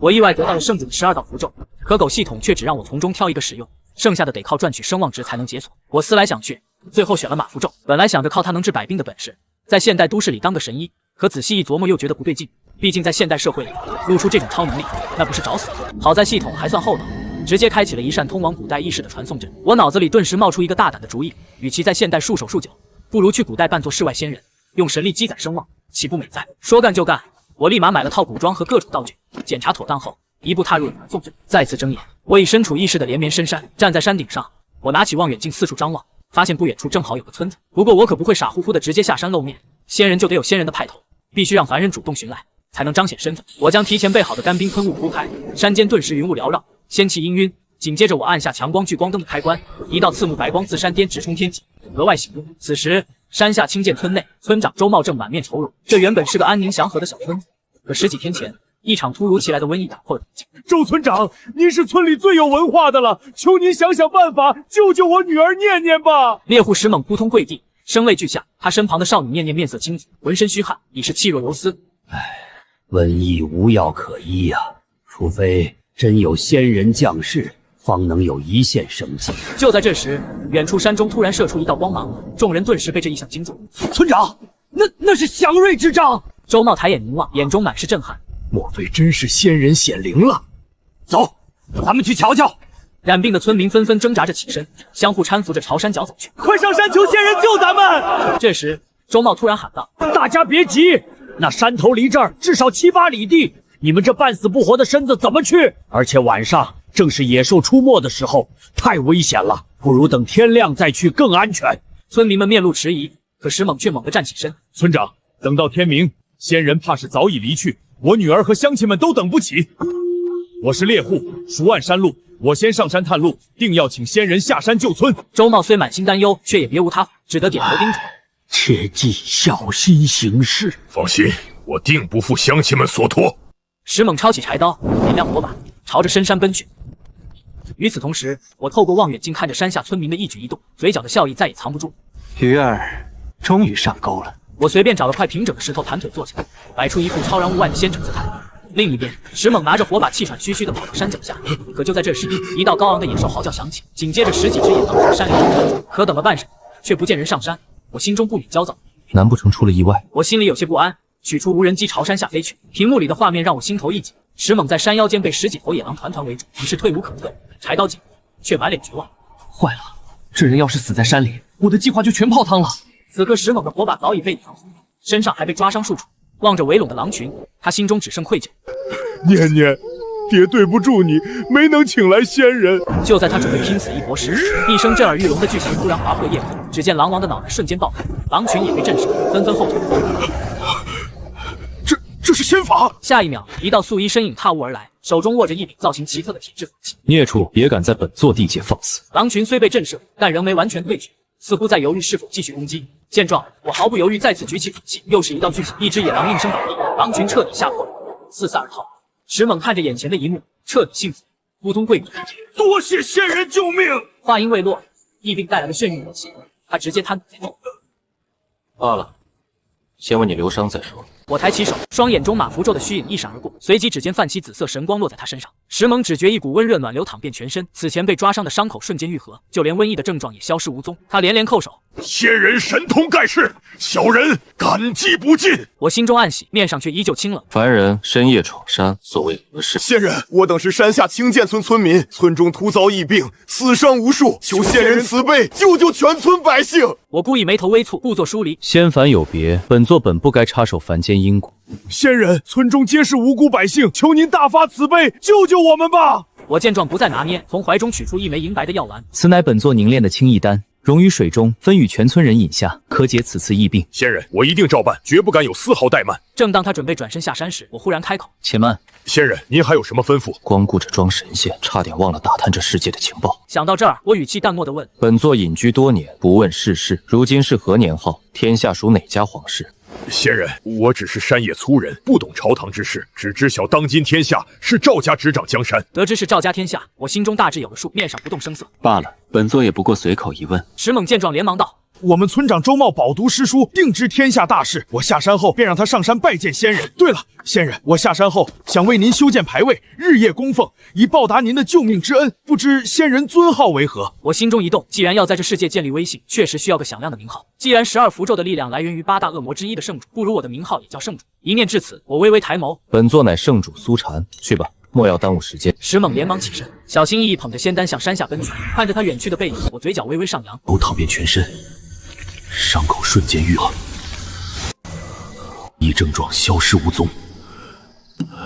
我意外得到了聖主的12道符咒，可狗系統却只让我从中挑一个使用，剩下的得靠賺取声望值才能解锁。我思来想去，最後選了馬符咒。本來想着靠它能治百病的本事，在現代都市裡當個神醫，可仔細一琢磨又覺得不對勁。畢竟在現代社會裡，露出這種超能力，那不是找死。好在系統還算厚道，直接開啟了一扇通往古代異世的傳送陣。我腦子裡頓時冒出一個大膽的主意，與其在現代束手束腳，不如去古代扮作世外仙人，用神力積攒聲望，豈不美哉？說幹就幹，我立馬買了套古裝和各種道具，檢查妥當後，一步踏入了傳送陣。再次睜眼，我已身處異世的連綿深山，站在山頂上，我拿起望遠鏡四處張望，發現不遠處正好有個村子。不過我可不會傻乎乎的直接下山露面，仙人就得有仙人的派頭，必須讓凡人主動尋來，才能彰顯身份。我將提前備好的乾冰噴霧鋪開，山間頓時雲霧繚繞，仙氣氤氲。緊接着我按下強光聚光燈的開關，一道刺目白光自山巔直衝天際，格外醒目。此時山下清澗村內，村長周茂正滿面愁容。這原本是個安寧祥和的小村子，可10幾天前，一場突如其來的瘟疫打破了寧靜。周村長，您是村裡最有文化的了，求您想想辦法，救救我女兒念念吧！獵戶石猛撲通跪地，聲淚俱下。他身旁的少女念念面色青紫，渾身虛汗，已是氣若游絲。瘟疫無藥可醫呀，除非真有仙人降世，方能有一線生機。就在這時，遠處山中突然射出一道光芒，眾人頓時被這異象驚住。村長，那是祥瑞之杖！周茂抬眼凝望，眼中滿是震撼。莫非真是仙人顯靈了？走，咱們去瞧瞧。染病的村民紛紛掙扎着起身，相互攙扶着朝山腳走去。快上山求仙人救咱們！這時，周茂突然喊道：“大家別急，那山頭離這兒至少7、8里地，你們這半死不活的身子怎麼去？而且晚上正是野獸出沒的時候，太危險了，不如等天亮再去更安全。”村民們面露遲疑，可石猛卻猛地站起身：“村長，等到天明，仙人怕是早已離去，我女兒和鄉親們都等不起。我是獵戶，熟諳山路，我先上山探路，定要請仙人下山救村。”周茂雖滿心擔憂，卻也別無他法，只得點頭叮囑：“切記小心行事。”放心，我定不負鄉親們所托。石猛抄起柴刀，點亮火把，朝着深山奔去。與此同時，我透過望遠鏡看着山下村民的一舉一動，嘴角的笑意再也藏不住。魚兒終於上鈎了。我隨便找了塊平整的石頭，盤腿坐下，擺出一副超然物外的仙者姿態。另一邊，石猛拿着火把，氣喘吁吁地跑到山腳下。可就在這時，一道高昂的野獸嚎叫響起，緊接着10幾隻野狼從山裡衝竄出。可等了半晌，卻不見人上山，我心中不免焦躁。難不成出了意外？我心裡有些不安，取出無人機朝山下飛去。屏幕裡的畫面讓我心頭一緊，石猛在山腰間被10幾頭野狼團團圍住，已是退無可退。柴刀緊，卻滿臉絕望。壞了，這人要是死在山裡，我的計劃就全泡湯了。此刻石猛的火把早已被野狼轟滅，身上還被抓傷數處。望着圍攏的狼群，他心中只剩愧疚。念念，爹對不住你，沒能請來仙人。就在他準備拼死一搏時，一聲震耳欲聾的巨響突然劃破夜空，只見狼王的腦袋瞬間爆開，狼群也被震懾，紛紛後退。這是仙法！下一秒，一道素衣身影踏霧而來，手中握着一柄造型奇特的鐵質武器。孽畜，別敢在本座地界放肆！狼群雖被震懾，但仍沒完全退卻，似乎在猶豫是否繼續攻擊。見狀，我毫不猶豫再次舉起武器，又是一道巨響，一隻野狼應聲倒地，狼群徹底嚇破了，四散而逃。石猛看着眼前的一幕，徹底信服，撲通跪地：“多謝仙人救命！”話音未落，疫病帶來的眩暈惡心，他直接癱倒在地。罷了，先為你療傷再說。我抬起手，雙眼中馬符咒的虛影一閃而過，隨即指尖泛起紫色神光落在他身上。石猛只覺一股溫熱暖流淌遍全身，此前被抓傷的傷口瞬間愈合，就連瘟疫的症狀也消失無蹤。他連連叩首：“仙人神通蓋世，小人感激不盡。”我心中暗喜，面上卻依舊清冷。凡人深夜闖山，所謂何事？仙人，我等是山下清澗村村民，村中突遭疫病，死傷無數，求仙人慈悲，救救全村百姓。我故意眉頭微蹙，故作疏離。仙凡有別，本座本不該插手凡間因果。仙人，村中皆是無辜百姓，求您大發慈悲，救救我們吧！我見狀不再拿捏，從懷中取出一枚銀白的藥丸，此乃本座凝練的清疫丹，溶於水中，分與全村人飲下，可解此次疫病。仙人，我一定照辦，絕不敢有絲毫怠慢。正當他準備轉身下山時，我忽然開口：“且慢，仙人，您還有什麼吩咐？”光顧着裝神仙，差點忘了打探這世界的情報。想到這兒，我語氣淡漠地問：“本座隱居多年，不問世事，如今是何年號？天下屬哪家皇室？”仙人，我只是山野粗人，不懂朝堂之事，只知曉當今天下是趙家執掌江山。得知是趙家天下，我心中大致有了數，面上不動聲色。罷了，本座也不過隨口一問。石猛見狀連忙道：“我们村长周茂飽讀詩書，定知天下大事。我下山後便讓他上山拜見仙人。對了，仙人，我下山後想為您修建牌位，日夜供奉，以報答您的救命之恩。不知仙人尊號為何？我心中一動，既然要在這世界建立威信，確實需要個響亮的名號。既然12符咒的力量來源於8大惡魔之一的聖主，不如我的名號也叫聖主。一念至此，我微微抬眸，本座乃聖主蘇禪，去吧，莫要耽誤時間。石猛連忙起身，小心翼翼捧着仙丹向山下奔去。看着他遠去的背影，我嘴角微微上揚，都燙遍全身，傷口瞬間愈合，一症狀消失無蹤。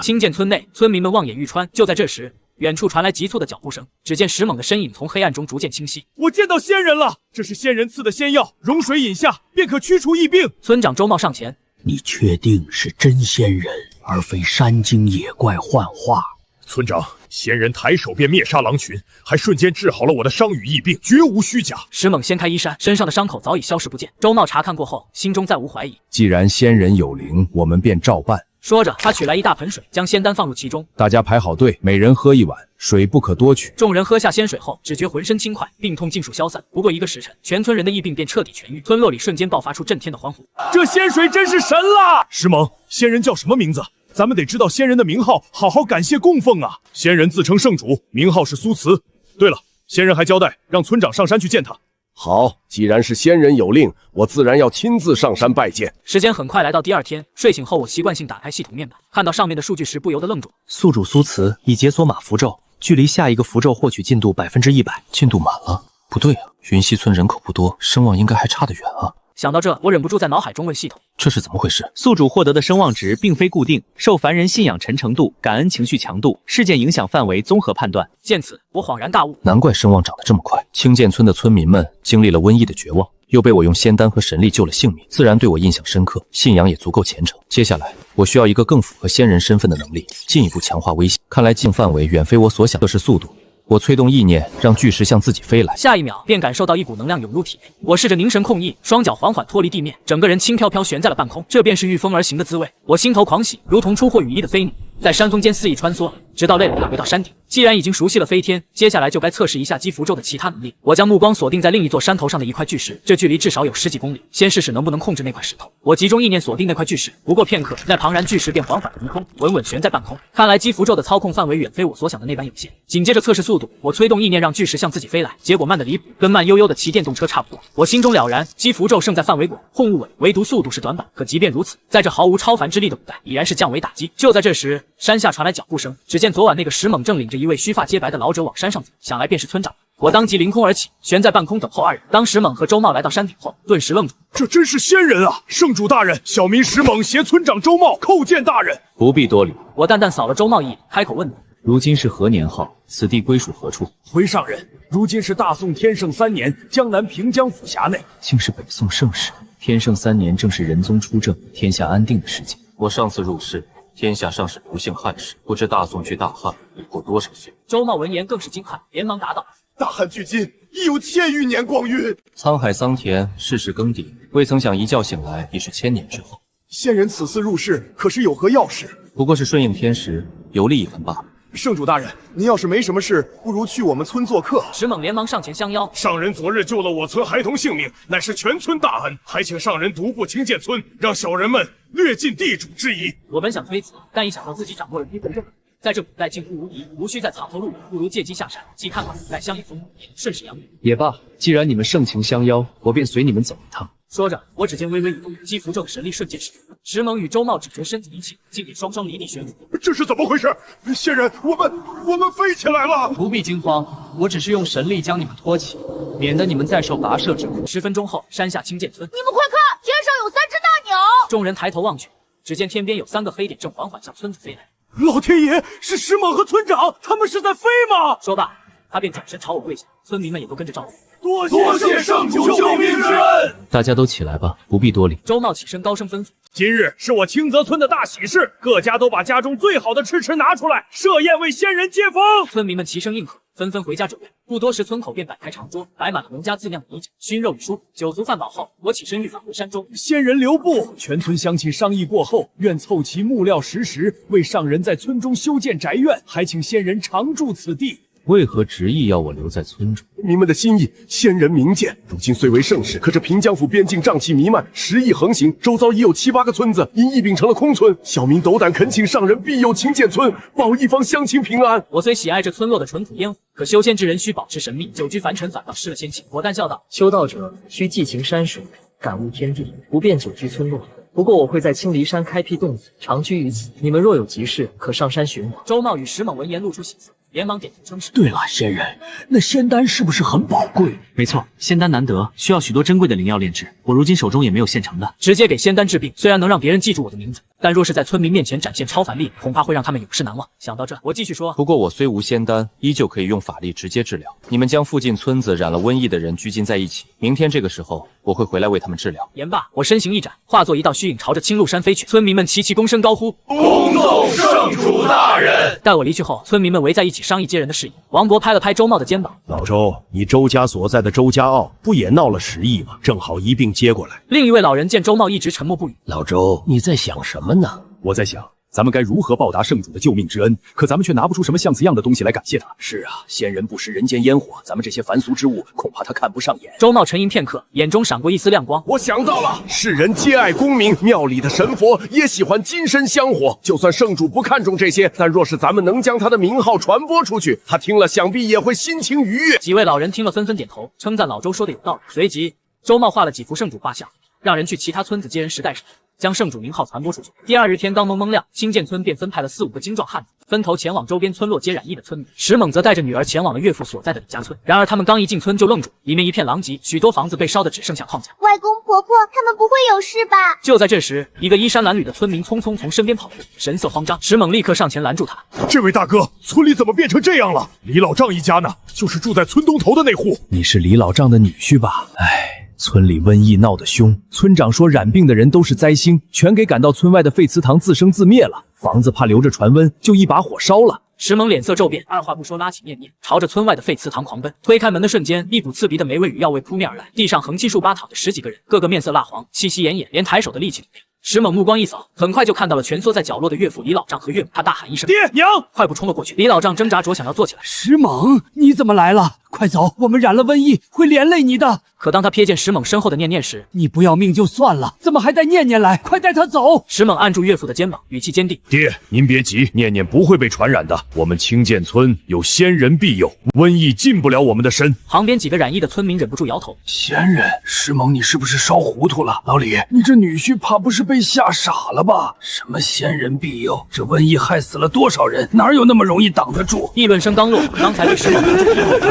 清澗村內，村民們望眼欲穿。就在這時，遠處傳來急促的腳步聲，只見石猛的身影從黑暗中逐漸清晰。我見到仙人了，這是仙人賜的仙藥，溶水飲下便可驅除疫病。村長周茂上前，你確定是真仙人，而非山精野怪幻化？村長，仙人抬手便滅殺狼群，還瞬間治好了我的傷與疫病，絕無虛假。石猛掀開衣衫，身上的傷口早已消失不見。周茂查看過後，心中再無懷疑。既然仙人有靈，我們便照辦。說着，他取來一大盆水，將仙丹放入其中。大家排好隊，每人喝一碗，水不可多取。眾人喝下仙水後，只覺渾身輕快，病痛盡數消散。不過1個時辰，全村人的疫病便徹底痊癒，村落裡瞬間爆發出震天的歡呼。這仙水真是神了！石猛，仙人叫什麼名字？咱們得知道仙人的名號，好好感謝供奉啊！仙人自稱聖主，名號是蘇慈。對了，仙人還交代讓村長上山去見他。好，既然是仙人有令，我自然要親自上山拜見。時間很快來到第2天，睡醒後我習慣性打開系統面板，看到上面的數據時不由得愣住。宿主蘇慈已解鎖馬符咒，距離下一個符咒獲取進度100%，進度滿了。不對啊，雲溪村人口不多，聲望應該還差得遠啊。想到這，我忍不住在腦海中問系統：這是怎麼回事？宿主獲得的聲望值並非固定，受凡人信仰虔誠度、感恩情緒強度、事件影響範圍綜合判斷。見此，我恍然大悟，難怪聲望漲得這麼快。清澗村的村民們經歷了瘟疫的絕望，又被我用仙丹和神力救了性命，自然對我印象深刻，信仰也足夠虔誠。接下來，我需要一個更符合仙人身份的能力，進一步強化威信。看來進範圍遠非我所想，這是速度。我催動意念，讓巨石向自己飛來。下一秒，便感受到一股能量湧入體內。我試着凝神控意，雙腳緩緩脫離地面，整個人輕飄飄懸在了半空。這便是御風而行的滋味。我心頭狂喜，如同出獲羽翼的飛鳥，在山峰間肆意穿梭，直到累了回到山頂。既然已經熟悉了飛天，接下來就該測試一下積符咒的其他能力。我將目光鎖定在另一座山頭上的一塊巨石，這距離至少有10幾公里。先試試能不能控制那塊石頭。我集中意念鎖定那塊巨石，不過片刻，那龐然巨石便緩緩騰空，穩穩懸在半空。看來積符咒的操控範圍遠非我所想的那般有限。緊接着測試速度，我催動意念讓巨石向自己飛來，結果慢得離譜，跟慢悠悠的騎電動車差不多。我心中了然，積符咒勝在範圍廣，控物穩，唯獨速度是短板。可即便如此，在這毫無超凡之力的古代，已然是降維打擊。就在這時，山下傳來腳步聲，只見昨晚那個石猛正領着一位鬚髮皆白的老者往山上走，想來便是村長。我當即凌空而起，懸在半空等候2人。當石猛和周茂來到山頂後，頓時愣住。這真是仙人啊！聖主大人，小民石猛攜村長周茂叩見大人。不必多禮。我淡淡掃了周茂一眼，開口問道：如今是何年號？此地歸屬何處？回上人，如今是大宋天聖3年，江南平江府轄內。竟是北宋盛世。天聖3年正是仁宗出政，天下安定的時節。我上次入世，天下尚是不幸汉時，不知大宋距大漢已過多少歲。周茂聞言更是驚駭，連忙答道：大漢距今已有1000餘年光陰。滄海桑田，世事更迭，未曾想一覺醒來已是1000年之後。仙人此次入世，可是有何要事？不過是順應天時，遊歷一番罷了。聖主大人，您要是沒什麼事，不如去我們村做客。石猛連忙上前相邀。上人昨日救了我村孩童性命，乃是全村大恩，還請上人獨步清澗村，讓小人們略盡地主之誼。我本想推辭，但一想到自己掌握了地震，在這古代近乎無敵，無需再草頭露骨，不如借機下山，既看看古代鄉野風物，順勢揚名。也罷，既然你們盛情相邀，我便隨你們走一趟。說着，我指尖微微一動，積符咒的神力瞬間釋出。石猛與周茂只覺身子一輕，竟也雙雙離地懸浮。這是怎麼回事？仙人，我們飛起來了！不必驚慌，我只是用神力將你們托起，免得你們再受跋涉之苦。10分鐘後，山下清澗村，你們快看，天上有3隻大鳥！眾人抬頭望去，只見天邊有3個黑點正緩緩向村子飛來。老天爺，是石猛和村長，他們是在飛嗎？說罷，他便轉身朝我跪下，村民們也都跟着照做。多謝聖主救命之恩！大家都起來吧，不必多禮。周茂起身高聲吩咐：今日是我清澤村的大喜事，各家都把家中最好的吃拿出来，設宴為仙人接風。村民們齊聲應和，紛紛回家準備。不多時，村口便擺開長桌，擺滿了農家自釀的米酒、燻肉與蔬果。酒足飯飽後，我起身欲返回山中。仙人留步，全村鄉親商議過後，願湊齊木料石，為上人在村中修建宅院，還請仙人常駐此地。為何執意要我留在村中？民们的心意，先人明鉴。如今虽为盛世，可这平江府边境瘴气彌漫，时疫横行，周遭已有7、8個村子因疫病成了空村。小民斗膽懇請上人庇佑清澗村，保一方鄉親平安。我雖喜愛這村落的淳樸煙火，可修仙之人需保持神秘，久居凡塵反倒失了仙氣。我淡笑道：修道者需寄情山水，感悟天地，不便久居村落。不過我會在青離山開闢洞府，長居於此。你們若有急事，可上山尋我。周茂與石猛聞言露出喜色，連忙點頭稱是。對了，仙人，那仙丹是不是很寶貴？沒錯，仙丹難得，需要許多珍貴的靈藥煉製。我如今手中也沒有現成的。直接給仙丹治病，雖然能讓別人記住我的名字，但若是在村民面前展現超凡力，恐怕會讓他們永世難忘。想到這，我繼續說：不過我雖無仙丹，依舊可以用法力直接治療。你們將附近村子染了瘟疫的人拘禁在一起，明天這個時候，我會回來為他們治療。言罷，我身形一展，化作一道虛影，朝着青鹿山飛去。村民們齊齊躬聲高呼：恭送聖主大人！待我離去後，村民們圍在一起商議接人的事宜。王勃拍了拍周茂的肩膀：老周，你周家所在的周家坳不也鬧了10億嗎？正好一併接過來。另一位老人見周茂一直沉默不語，老周，你在想什麼呢？我在想，咱們該如何報答聖主的救命之恩？可咱們卻拿不出什麼像詞樣的東西來感謝他。是啊，仙人不食人間煙火，咱們這些凡俗之物，恐怕他看不上眼。周茂沉吟片刻，眼中閃過一絲亮光。我想到了，世人皆愛功名，廟裡的神佛也喜歡金身香火。就算聖主不看重這些，但若是咱們能將他的名號傳播出去，他聽了想必也會心情愉悅。幾位老人聽了紛紛點頭，稱讚老周說的有道理。隨即，周茂畫了幾幅聖主畫像，讓人去其他村子接人時帶上，將聖主名號傳播出去。第二日天剛蒙蒙亮，清澗村便分派了4、5個精壯漢子，分頭前往周邊村落接染疫的村民。石猛則帶着女兒前往了岳父所在的李家村。然而他們剛一進村就愣住，裡面一片狼藉，許多房子被燒得只剩下框架。外公婆婆他們不會有事吧？就在這時，一個衣衫襤褸的村民匆匆從身邊跑過，神色慌張。石猛立刻上前攔住他：這位大哥，村裡怎麼變成這樣了？李老丈一家呢？就是住在村東頭的那戶。你是李老丈的女婿吧？唉。村裡瘟疫鬧得兇，村長說染病的人都是災星，全給趕到村外的廢祠堂自生自滅了。房子怕留着傳瘟，就一把火燒了。石猛臉色驟變，二話不說拉起念念，朝着村外的廢祠堂狂奔。推開門的瞬間，一股刺鼻的霉味與藥味撲面而來，地上橫七豎八躺着10幾個人，個個面色蠟黃，氣息奄奄，連抬手的力氣都沒有。石猛目光一掃，很快就看到了蜷縮在角落的岳父李老丈和岳母，他大喊一聲：“爹娘！”快步衝了過去。李老丈掙扎着想要坐起來。石猛，你怎麼來了？快走，我們染了瘟疫，會連累你的。可當他瞥見石猛身後的念念時，你不要命就算了，怎麼還帶念念來？快帶他走！石猛按住岳父的肩膀，語氣堅定：“爹，您別急，念念不會被傳染的。我們清澗村有仙人庇佑，瘟疫進不了我們的身。”旁邊幾個染疫的村民忍不住搖頭：“仙人，石猛，你是不是燒糊塗了？老李，你這女婿怕不是被嚇傻了吧？什麼仙人庇佑？這瘟疫害死了多少人？哪有那麼容易擋得住？”議論聲剛落，剛才被石猛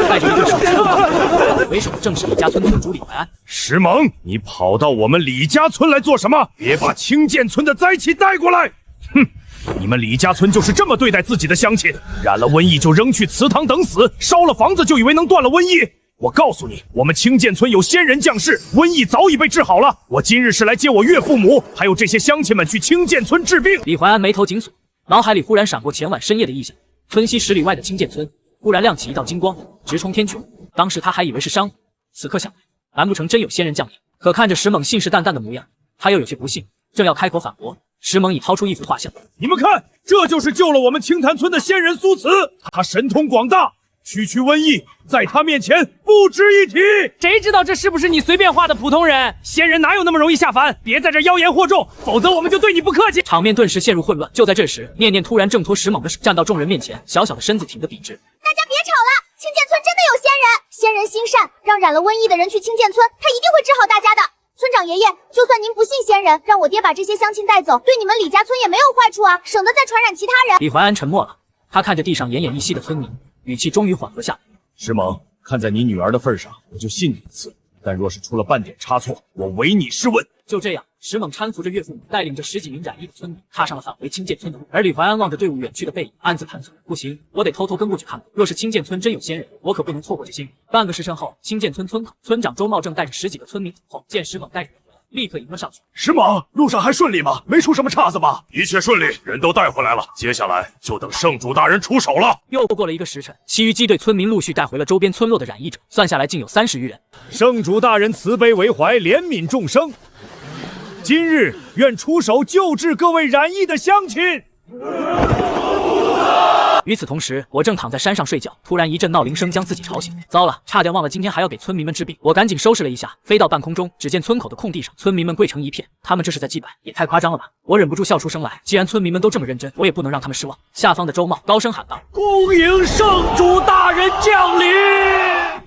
帶着一個手持為首的正是李家村村主李懷安。石猛，你跑到我們李家村來做什麼？別把清澗村的災氣帶過來！哼，你們李家村就是這麼對待自己的鄉親，染了瘟疫就扔去祠堂等死，燒了房子就以為能斷了瘟疫。我告訴你，我們清澗村有仙人降世，瘟疫早已被治好了。我今日是來接我岳父母，還有這些鄉親們去清澗村治病。李懷安眉頭緊鎖，腦海裡忽然閃過前晚深夜的異象。村西10里外的清澗村忽然亮起一道金光，直衝天穹。當時他還以為是商，此刻想來，難不成真有仙人降臨？可看着石猛信誓旦旦的模樣，他又有些不信，正要開口反駁，石猛已掏出一幅畫像。你們看，這就是救了我們清潭村的仙人蘇慈，他神通廣大，區區瘟疫在他面前不值一提。誰知道這是不是你隨便畫的普通人？仙人哪有那麼容易下凡？別在這妖言惑眾，否則我們就對你不客氣。場面頓時陷入混亂。就在這時，念念突然掙脫石猛的手，站到眾人面前，小小的身子挺得筆直。大家別吵了，清澗村真的有仙人，仙人心善，讓染了瘟疫的人去清澗村，他一定會治好大家的。村長爺爺，就算您不信仙人，讓我爹把這些鄉親帶走，對你們李家村也沒有壞處啊，省得再傳染其他人。李懷安沉默了，他看着地上奄奄一息的村民，語氣終於緩和下來。石猛，看在你女兒的份上，我就信你一次，但若是出了半點差錯，我唯你是問。就這樣，石猛攙扶着岳父母，帶領着10幾名染疫的村民，踏上了返回清澗村的路。而李懷安望着隊伍遠去的背影，暗自盤算：不行，我得偷偷跟過去看看。若是清澗村真有仙人，我可不能錯過這些人。半個時辰後，清澗村村口，村長周茂正帶着10幾個村民走後，見石猛帶着人回來，立刻迎了上去。石猛，路上還順利嗎？沒出什麼岔子吧？一切順利，人都帶回來了，接下來就等聖主大人出手了。又過了1個時辰，其餘機隊村民陸續帶回了周邊村落的染疫者，算下來竟有30餘人。聖主大人慈悲為懷，憐憫眾生。今日願出手救治各位染疫的鄉親。與此同時，我正躺在山上睡覺，突然一陣鬧鈴聲將自己吵醒。糟了，差點忘了今天還要給村民們治病。我趕緊收拾了一下，飛到半空中，只見村口的空地上，村民們跪成一片，他們這是在祭拜，也太誇張了吧！我忍不住笑出聲來。既然村民們都这麼認真，我也不能讓他們失望。下方的周茂高聲喊道：“恭迎圣主大人降臨！”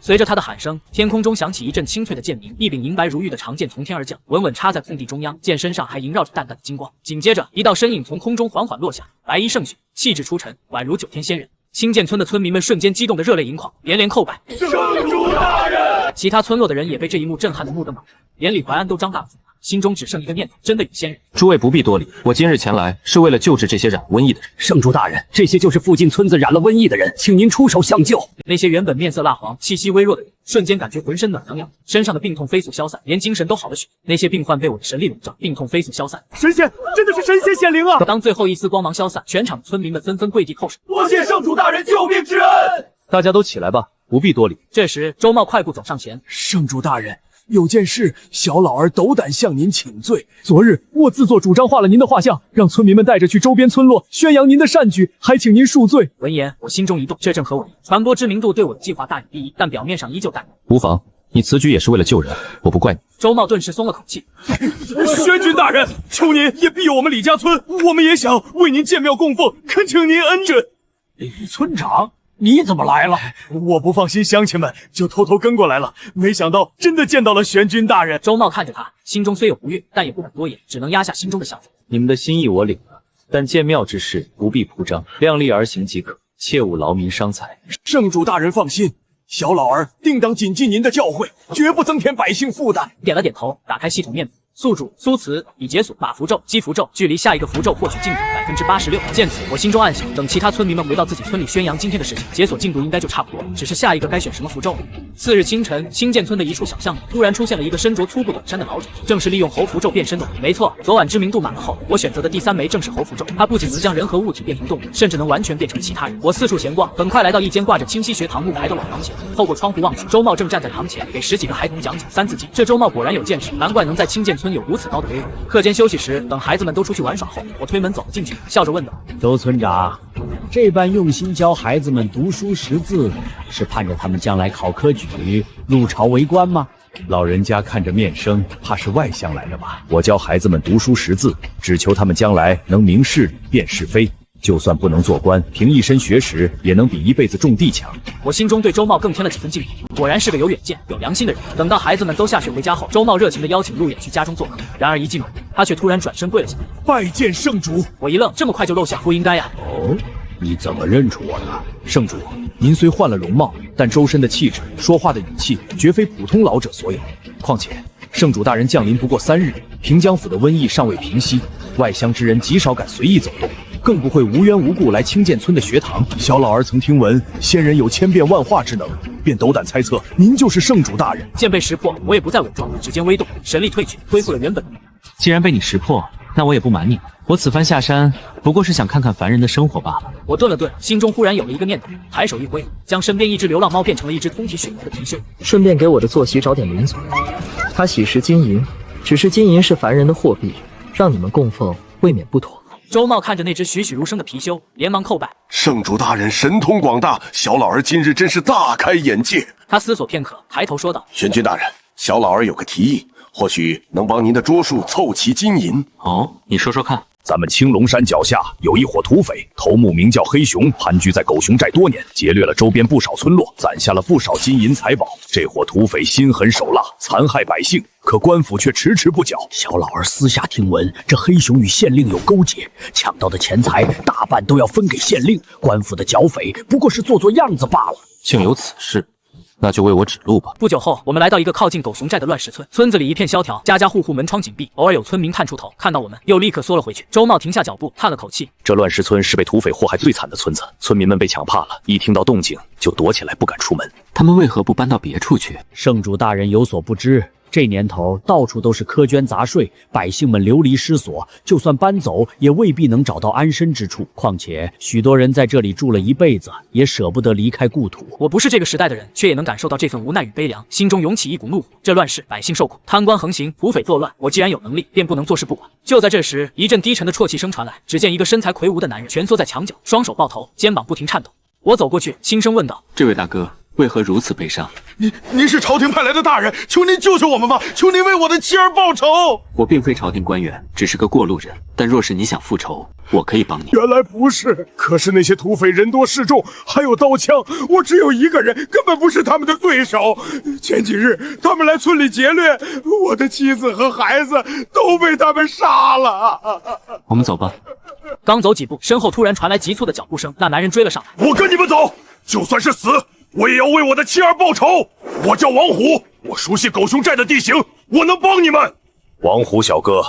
隨着他的喊聲，天空中響起一陣清脆的劍鳴，一柄银白如玉的長劍從天而降，穩穩插在空地中央，劍身上還縈繞着淡淡的金光。緊接着，一道身影從空中緩緩落下，白衣勝雪，氣質出尘，宛如9天仙人。清澗村的村民们瞬間激動得熱淚盈眶，連連叩拜。聖主大人！其他村落的人也被這一幕震撼得目瞪口呆，連李懷安都張大了嘴巴，心中只剩一個念頭：真的有仙人。諸位不必多禮，我今日前來是為了救治這些染瘟疫的人。聖主大人，這些就是附近村子染了瘟疫的人，請您出手相救。那些原本面色蠟黃、氣息微弱的人，瞬間感覺渾身暖洋洋，身上的病痛飛速消散，連精神都好了許多。那些病患被我的神力籠罩，病痛飛速消散。神仙，真的是神仙显靈啊！當最後一絲光芒消散，全場的村民們紛紛跪地叩首，多謝聖主大人救命之恩。大家都起來吧，不必多禮。這時，周茂快步走上前，聖主大人，有件事，小老兒斗膽向您請罪。昨日我自作主張畫了您的畫像，讓村民們帶着去周邊村落宣揚您的善舉，還請您恕罪。聞言，我心中一動，這正合我意，傳播知名度對我的計劃大有裨益，但表面上依舊淡然。無妨，你此舉也是為了救人，我不怪你。周茂頓時鬆了口氣。宣君大人，求您也庇佑我們李家村，我們也想為您建廟供奉，懇請您恩准。李村長，你怎麼來了？我不放心鄉親們，就偷偷跟過來了。沒想到真的見到了玄君大人。周茂看着他，心中雖有不悅，但也不敢多言，只能壓下心中的想法。你們的心意我領了，但建廟之事不必鋪張，量力而行即可，切勿勞民傷財。聖主大人放心，小老兒定當謹記您的教誨，絕不增添百姓負擔。點了點頭，打開系統面板，宿主蘇慈已解鎖馬符咒、積符咒，距離下一個符咒獲取進度86%。見此，我心中暗想，等其他村民們回到自己村裡宣揚今天的事情，解鎖進度應該就差不多了。只是下一個該選什麼符咒呢？次日清晨，清澗村的一處小巷裡突然出現了一個身着粗布短衫的老者，正是利用猴符咒變身的我。沒錯，昨晚知名度滿了後，我選擇的第3枚正是猴符咒。它不僅能將人和物體變成動物，甚至能完全變成其他人。我四處閒逛，很快來到一間掛着清溪學堂木牌的老堂前。透過窗戶望去，周茂正站在堂前，給10幾個孩童講解三字經。這周茂果然有見識，難怪能在清澗村有如此高的威望。課間休息時，等孩子們都出去玩耍後，我推門走了進去，笑着問道：周村長，這般用心教孩子們讀書識字，是盼着他們將來考科舉，入朝為官嗎？老人家看着面生，怕是外鄉來的吧？我教孩子們讀書識字，只求他們將來能明事理，辨是非。就算不能做官，憑一身學識，也能比一輩子種地強。我心中對周茂更添了幾分敬佩，果然是個有遠見、有良心的人。等到孩子們都下學回家後，周茂熱情地邀請路遠去家中做客。然而一進門，他卻突然轉身跪了下來，拜見聖主。我一愣，這麼快就露相，不應該呀。哦，你怎麼認出我的？聖主，您雖換了容貌，但周身的氣質、說話的語氣，絕非普通老者所有。況且，聖主大人降臨不過3日，平江府的瘟疫尚未平息，外鄉之人極少敢隨意走動。更不會無緣無故來清澗村的學堂。小老兒曾聽聞仙人有千變萬化之能，便斗膽猜測您就是聖主大人。見被識破，我也不再偽裝，指尖微動，神力退去，恢復了原本的模樣。既然被你識破，那我也不瞞你，我此番下山不過是想看看凡人的生活罷了。我頓了頓，心中忽然有了一個念頭，抬手一揮，將身邊一隻流浪貓變成了一隻通體血毛的貔貅。順便給我的坐席找點靈佐，他喜食金銀，只是金銀是凡人的貨幣，讓你們供奉未免不妥。周茂看着那只栩栩如生的貔貅，連忙叩拜：聖主大人神通廣大，小老兒今日真是大開眼界。他思索片刻，抬頭說道：玄君大人，小老兒有個提議，或許能幫您的桌數湊齊金銀。哦，你說說看。咱們青龍山腳下有一伙土匪，頭目名叫黑熊，盘踞在狗熊寨多年，劫掠了周邊不少村落，攢下了不少金銀財寶。這伙土匪心狠手辣，殘害百姓，可官府卻遲遲不繳。小老兒私下聽聞，這黑熊與縣令有勾結，搶到的錢財大半都要分給縣令，官府的剿匪不過是做做樣子罷了。竟有此事，那就為我指路吧。不久後，我們來到一個靠近狗熊寨的亂石村，村子裡一片蕭條，家家戶戶門窗緊閉，偶爾有村民探出頭，看到我們又立刻縮了回去。周茂停下腳步，嘆了口氣：這亂石村是被土匪禍害最慘的村子，村民們被搶怕了，一聽到動靜就躲起來，不敢出門。他們為何不搬到別處去？聖主大人有所不知，這年頭到處都是苛捐雜稅，百姓們流離失所，就算搬走，也未必能找到安身之處。況且許多人在這裡住了一輩子，也捨不得離開故土。我不是這個時代的人，卻也能感受到這份無奈與悲涼，心中湧起一股怒火。這亂世，百姓受苦，貪官橫行，土匪作亂。我既然有能力，便不能坐視不管。就在這時，一陣低沉的啜泣聲傳來，只見一個身材魁梧的男人蜷縮在牆角，雙手抱頭，肩膀不停顫抖。我走過去，輕聲問道：“這位大哥，為何如此悲傷？”您是朝廷派來的大人，求您救救我們吧！求您為我的妻兒報仇！我並非朝廷官員，只是個過路人。但若是你想復仇，我可以帮你。原来不是，可是那些土匪人多势众，還有刀槍，我只有一個人，根本不是他們的對手。前幾日他們來村裡劫掠，我的妻子和孩子都被他們殺了。我們走吧。剛走幾步，身後突然傳來急促的脚步聲，那男人追了上来。我跟你们走，就算是死，我也要為我的妻兒報仇。我叫王虎，我熟悉狗熊寨的地形，我能幫你們。王虎小哥，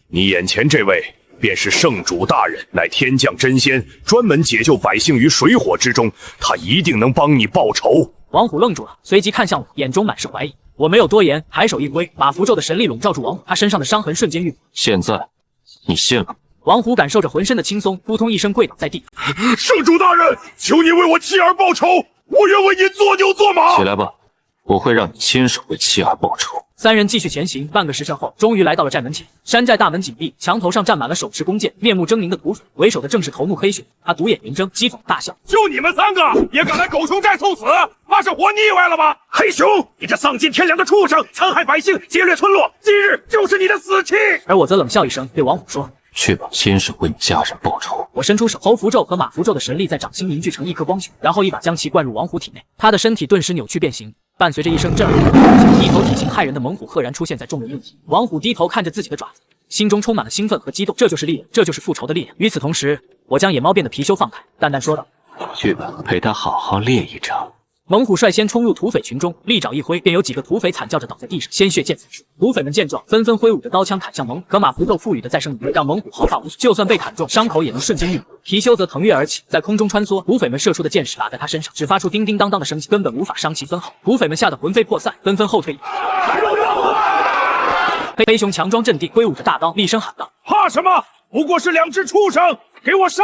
你眼前這位便是聖主大人，乃天降真仙，專門解救百姓於水火之中，他一定能幫你報仇。王虎愣住了，隨即看向我，眼中滿是懷疑。我沒有多言，抬手一揮，把符咒的神力籠罩住王虎，他身上的傷痕瞬間愈合。現在，你信了？王虎感受着渾身的輕鬆，撲通一聲跪倒在地。聖主大人，求你為我妻兒報仇，我願為你做牛做馬。起來吧，我會讓你親手為妻兒報仇。三人繼續前行，半個時辰後，終於來到了寨門前。山寨大門緊閉，牆頭上站滿了手持弓箭、面目猙獰的土匪，為首的正是頭目黑熊，他獨眼圓睜，譏諷大笑：“就你們三個也敢來狗熊寨送死，怕是活膩歪了吧？黑熊，你這喪盡天良的畜生，殘害百姓，劫掠村落，今日就是你的死期！”而我則冷笑一聲，對王虎說：“去吧，親手為你家人報仇。”我伸出手，猴符咒和馬符咒的神力在掌心凝聚成一顆光球，然後一把將其灌入王虎體內，他的身體頓時扭曲變形。伴隨着一聲震耳欲聾的一頭體型骇人的猛虎赫然出現在眾人面前。王虎低頭看着自己的爪子，心中充滿了興奮和激動。這就是力量，這就是復仇的力量。與此同時，我將野貓變的貔貅放開，淡淡說道：“去吧，陪他好好練一招。”猛虎率先衝入土匪群中，利爪一揮，便有幾個土匪慘叫着倒在地上，鮮血濺濺。土匪們見狀，紛紛揮舞着刀槍砍向猛虎。可馬符咒賦予的再生能力讓猛虎毫髮無損，就算被砍中，傷口也能瞬間愈合。貔貅則騰躍而起，在空中穿梭，土匪們射出的箭矢打在他身上，只發出叮叮當當的聲響，根本無法傷其分毫。土匪們嚇得魂飛魄散，紛紛後退。黑熊強裝鎮定，揮舞着大刀，厲聲喊道：“怕什麼？不過是兩隻畜生，給我殺！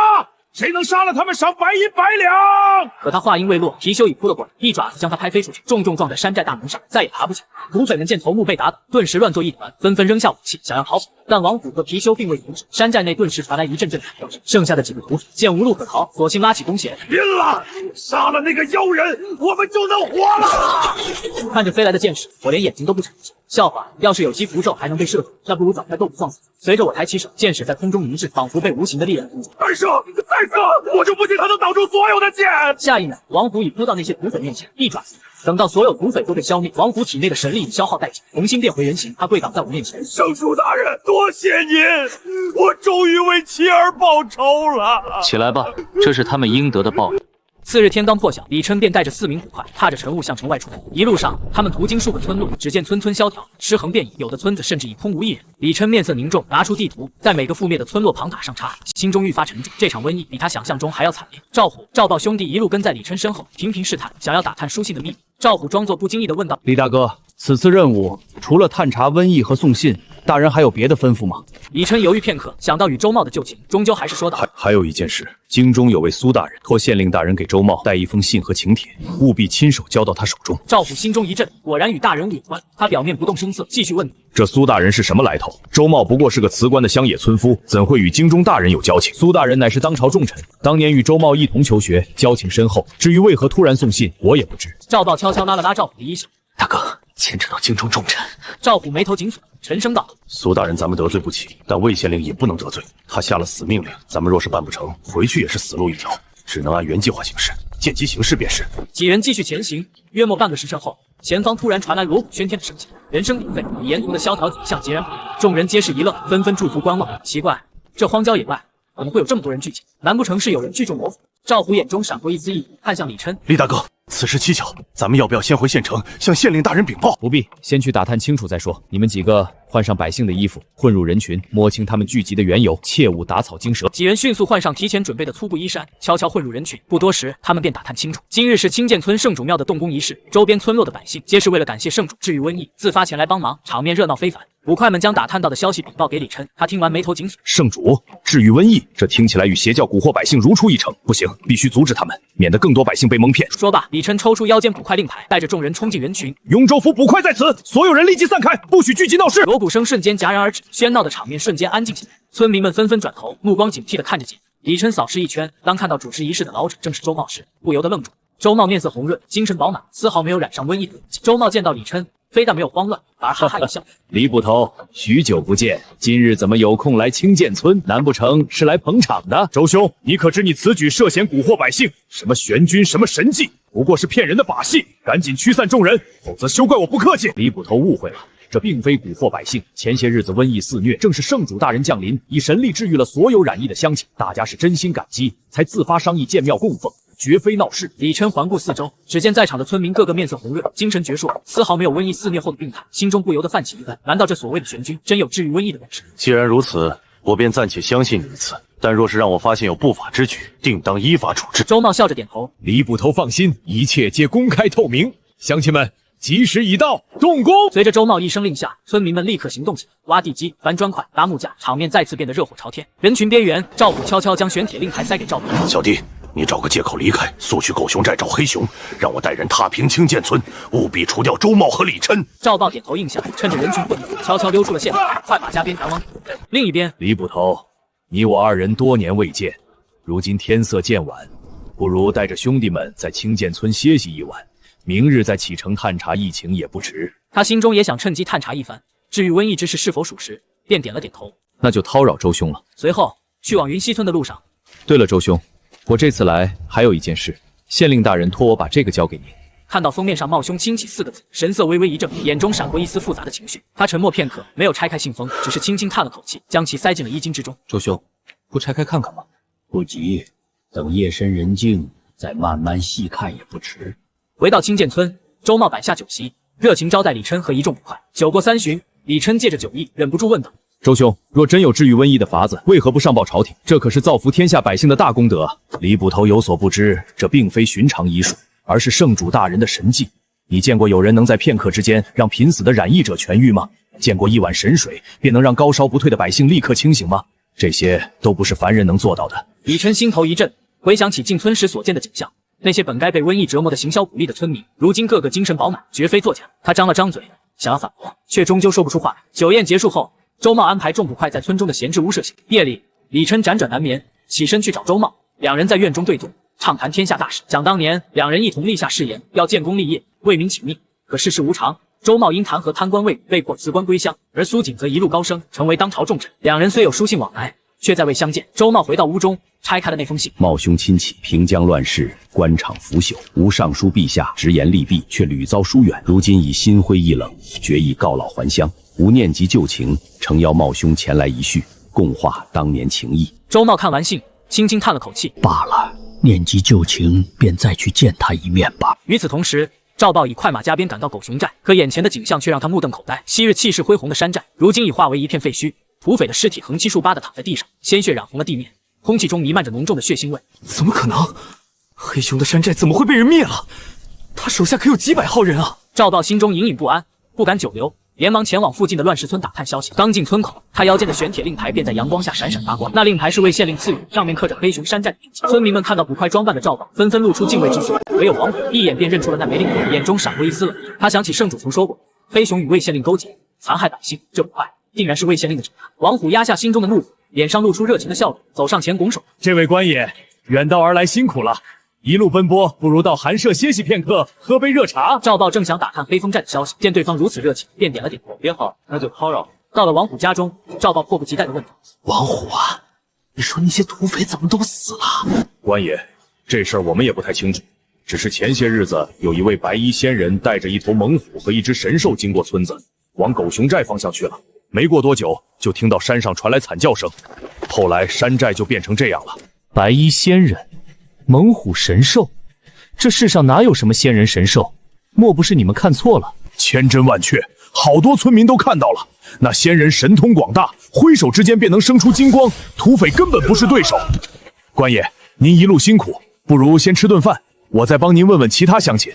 誰能殺了他們，賞100銀100兩！”可他話音未落，貔貅已撲了過來，一爪子將他拍飛出去，重重撞在山寨大門上，再也爬不起來。土匪們見頭目被打倒，頓時亂作一團，紛紛扔下武器，想要逃跑。但王虎和貔貅並未停止，山寨內頓時傳來一陣陣慘叫聲。剩下的幾個土匪見無路可逃，索性拉起弓弦，拼了！殺了那個妖人，我們就能活了！看着飛來的箭矢，我連眼睛都不眨一下。笑話，要是有機符咒還能被射中，那不如早開豆腐撞死。隨着我抬起手，箭矢在空中凝滯，仿佛被無形的力量封住。再射，再射！我就不信他能擋住所有的箭！下一秒，王虎已撲到那些土匪面前，一爪子。等到所有土匪都被消滅，王虎體內的神力已消耗殆盡，重新變回人形。他跪倒在我面前：“聖主大人，多謝您，我終於為妻兒報仇了。”起來吧，這是他們應得的報應。次日天剛破曉，李琛便帶着4名捕快，踏着晨霧向城外出發。一路上，他們途經數個村落，只見村村蕭條，屍橫遍野，有的村子甚至已空無一人。李琛面色凝重，拿出地圖，在每個覆滅的村落龐塔上查看，心中愈發沉重。這場瘟疫比他想象中還要慘烈。趙虎、趙豹兄弟一路跟在李琛身後，頻頻試探，想要打探書信的秘密。趙虎裝作不經意地問道：“李大哥，此次任務除了探查瘟疫和送信，大人還有別的吩咐嗎？”李琛猶豫片刻，想到與周茂的舊情，終究還是說道：“還有一件事，京中有位蘇大人，托縣令大人給周茂帶一封信和請帖，務必親手交到他手中。”趙虎心中一震，果然與大人物有關。他表面不動聲色，繼續問：“這蘇大人是什麼來頭？周茂不過是個辭官的鄉野村夫，怎會與京中大人有交情？”蘇大人乃是當朝重臣，當年與周茂一同求學，交情深厚。至於為何突然送信，我也不知。趙豹悄悄拉了拉趙虎的衣袖：“大哥，牽扯到京中重臣。”趙虎眉頭緊鎖，沉聲道：“蘇大人咱們得罪不起，但魏縣令也不能得罪。他下了死命令，咱們若是辦不成，回去也是死路一條，只能按原計劃行事，見機行事便是。”幾人繼續前行，約莫半個時辰後，前方突然傳來鑼鼓喧天的聲響，人聲鼎沸，與沿途的蕭條景象截然不同。眾人皆是一愣，紛紛駐足觀望。奇怪，這荒郊野外怎麼會有這麼多人聚集？難不成是有人聚眾謀反？趙虎眼中閃過一絲異意，看向李琛：“李大哥，此事蹊蹺，咱們要不要先回縣城向縣令大人稟報？”“不必，先去打探清楚再說。你們幾個換上百姓的衣服，混入人群，摸清他們聚集的緣由，切勿打草驚蛇。幾人迅速換上提前準備的粗布衣衫，悄悄混入人群。不多時，他們便打探清楚，今日是清澗村聖主廟的動工儀式，周邊村落的百姓皆是為了感謝聖主治癒瘟疫，自發前來幫忙，場面熱鬧非凡。捕快們將打探到的消息稟報給李琛，他聽完眉頭緊鎖。聖主治癒瘟疫，這聽起來與邪教蠱惑百姓如出一轍。不行，必須阻止他們，免得更多百姓被蒙騙。說罷，李琛抽出腰间捕快令牌，帶着眾人衝進人群。雍州府捕快在此，所有人立即散開，不許聚集鬧事。锣鼓聲瞬間戛然而止，喧鬧的場面瞬間安靜起來。村民們紛紛轉頭，目光警惕地看着景。李琛掃視一圈，當看到主持儀式的老者正是周茂時，不由得愣住。周茂面色紅潤，精神飽滿，絲毫沒有染上瘟疫的痕跡。周茂見到李琛，非但沒有慌亂，反而哈哈一笑。李捕頭，許久不見，今日怎麼有空來清澗村？難不成是來捧場的？周兄，你可知你此舉涉嫌蛊惑百姓？什麼玄君，什麼神迹，不過是騙人的把戲！趕緊驅散眾人，否則休怪我不客氣。李捕頭誤會了。這並非蠱惑百姓，前些日子瘟疫肆虐，正是聖主大人降臨，以神力治癒了所有染疫的鄉親，大家是真心感激，才自發商議建廟供奉，絕非鬧事。李琛環顧四周，只見在場的村民個個面色紅潤，精神矍鑠，絲毫沒有瘟疫肆虐後的病態，心中不由得泛起疑問：難道這所謂的玄君真有治癒瘟疫的本事？既然如此，我便暫且相信你一次。但若是讓我發現有不法之舉，定當依法處置。周茂笑着點頭：李捕頭放心，一切皆公開透明。鄉親們，吉時已到，動工！隨着周茂一声令下，村民們立刻行動起來，挖地基、搬磚塊、搭木架，場面再次变得熱火朝天。人群邊緣，趙普悄悄将玄鐵令牌塞給趙斌：小弟，你找個借口離開，速去狗熊寨找黑熊，讓我帶人踏平清澗村，務必除掉周茂和李琛。趙豹點頭應下，趁着人群混亂，悄悄溜出了县寨，快馬加鞭趕往府。另一邊，李捕頭，你我二人多年未見，如今天色漸晚，不如帶着兄弟們在清澗村歇息一晚。明日再啟程探查疫情也不遲。他心中也想趁機探查一番，至於瘟疫之事是否属實，便點了點頭。那就叨擾周兄了。隨後去往雲溪村的路上。對了，周兄，我這次來還有一件事，縣令大人托我把這個交給您。看到封面上“茂兄親啟”4個字，神色微微一怔，眼中閃過一絲複雜的情緒。他沉默片刻，沒有拆開信封，只是輕輕嘆了口氣，將其塞進了衣襟之中。周兄，不拆開看看嗎？不急，等夜深人靜再慢慢細看也不遲。回到清澗村，周茂擺下酒席，熱情招待李琛和一眾捕快。酒過3巡，李琛借着酒意，忍不住問道：周兄，若真有治癒瘟疫的法子，為何不上報朝廷？這可是造福天下百姓的大功德啊！李捕頭有所不知，這並非尋常醫術，而是聖主大人的神蹟。你見過有人能在片刻之間讓瀕死的染疫者痊癒嗎？見過一碗神水便能讓高燒不退的百姓立刻清醒嗎？這些都不是凡人能做到的。李琛心頭一震，回想起進村時所見的景象。那些本該被瘟疫折磨的行銷鼓勵的村民，如今個個精神飽滿，絕非作假。他張了張嘴，想要反駁，卻終究說不出話來。酒宴結束後，周茂安排眾捕快在村中的閒置屋設下。夜裡，李琛輾轉難眠，起身去找周茂。兩人在院中對坐，暢談天下大事，講當年兩人一同立下誓言，要建功立業，為民請命。可世事無常，周茂因彈劾貪官位被迫辭官歸鄉，而蘇瑾則一路高升，成為當朝重臣。兩人雖有書信往來，卻再未相見。周茂回到屋中，拆開了那封信。茂兄親啟，平江亂世，官場腐朽，吾上書陛下，直言利弊，卻屢遭疏遠。如今已心灰意冷，決意告老還鄉。吾念及舊情，誠邀茂兄前來一敘，共話當年情誼。周茂看完信，輕輕嘆了口氣：罷了，念及舊情，便再去見他一面吧。與此同時，趙豹以快馬加鞭趕到狗熊寨，可眼前的景象卻讓他目瞪口呆。昔日氣勢恢宏的山寨，如今已化為一片廢墟。土匪的屍體橫七豎八地躺在地上，鮮血染紅了地面，空氣中彌漫着濃重的血腥味。怎麼可能？黑熊的山寨怎麼會被人滅了？他手下可有幾百號人啊！趙豹心中隱隱不安，不敢久留，連忙前往附近的亂世村打探消息。剛進村口，他腰間的玄鐵令牌便在陽光下閃閃發光。那令牌是為縣令賜予，上面刻着黑熊山寨的印記。村民們看到捕快裝扮的趙豹，紛紛露出敬畏之色，唯有王虎一眼便認出了那枚令牌，眼中閃過一絲冷意。他想起聖主曾說過，黑熊與魏縣令勾結，殘害百姓，這捕快定然是魏縣令的整他。王虎壓下心中的怒火，臉上露出熱情的笑容，走上前拱手：這位官爺，遠道而來辛苦了，一路奔波，不如到寒舍歇息片刻，喝杯熱茶。趙豹正想打探黑風寨的消息，見對方如此熱情，便點了點頭。也好，那就叨擾。到了王虎家中，趙豹迫不及待地問道：王虎啊，你說那些土匪怎麼都死了？官爺，這事兒我們也不太清楚，只是前些日子有一位白衣仙人帶着一頭猛虎和一只神獸經過村子，往狗熊寨方向去了。沒過多久，就聽到山上傳來慘叫聲，後來山寨就變成這樣了。白衣仙人，猛虎神獸，這世上哪有什麼仙人神獸？莫不是你們看錯了？千真萬確，好多村民都看到了。那仙人神通广大，挥手之间便能生出金光，土匪根本不是对手。官爷，您一路辛苦，不如先吃顿饭，我再帮您问问其他乡亲。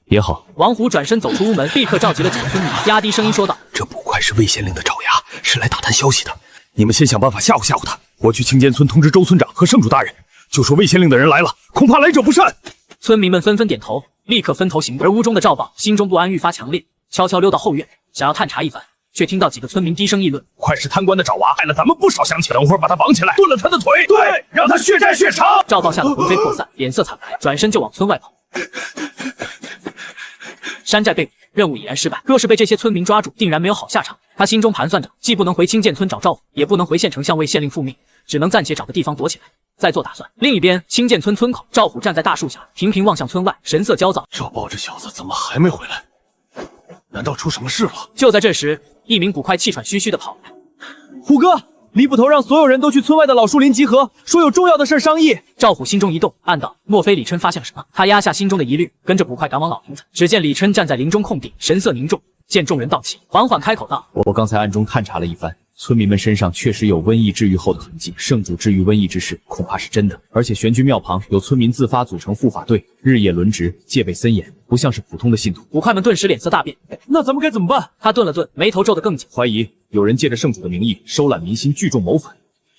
也好。王虎转身走出屋门，立刻召集了几个村民，压低声音说道：“这捕快是魏县令的爪牙，是来打探消息的。你们先想办法吓唬吓唬他。我去青间村通知周村长和圣主大人，就说魏县令的人来了，恐怕来者不善。”村民们纷纷点头，立刻分头行动。而屋中的赵豹心中不安愈发强烈，悄悄溜到后院，想要探查一番，却听到几个村民低声议论：“快是贪官的爪哇，害了咱们不少乡亲。等会儿把他绑起来，炖了他的腿，对，让他血债血偿。”赵豹吓得魂飞魄散，脸色惨白，转身就往村外跑。山寨被捕，任務已然失败。若是被这些村民抓住，定然没有好下场。他心中盘算着，既不能回青涧村找赵虎，也不能回县城向魏县令复命，只能暂且找个地方躲起来，再做打算。另一边，青涧村村口，赵虎站在大树下，频频望向村外，神色焦躁。赵豹这小子怎么还没回来？难道出什麼事了？就在這時，一名捕快氣喘吁吁地跑來。虎哥，李捕頭讓所有人都去村外的老樹林集合，說有重要的事商議。趙虎心中一動，暗道：莫非李琛發現了什麼？他壓下心中的疑慮，跟着捕快趕往老林子。只見李琛站在林中空地，神色凝重，見眾人到齊，緩緩開口道：我剛才暗中探查了一番，村民們身上確實有瘟疫治癒後的痕跡，聖主治癒瘟疫之事恐怕是真的。而且玄居廟旁有村民自發組成護法隊，日夜輪值，戒備森嚴，不像是普通的信徒。捕快們頓時臉色大變，那咱們該怎麼辦？他頓了頓，眉頭皺得更緊，懷疑有人借着聖主的名義收攬民心，聚眾謀反。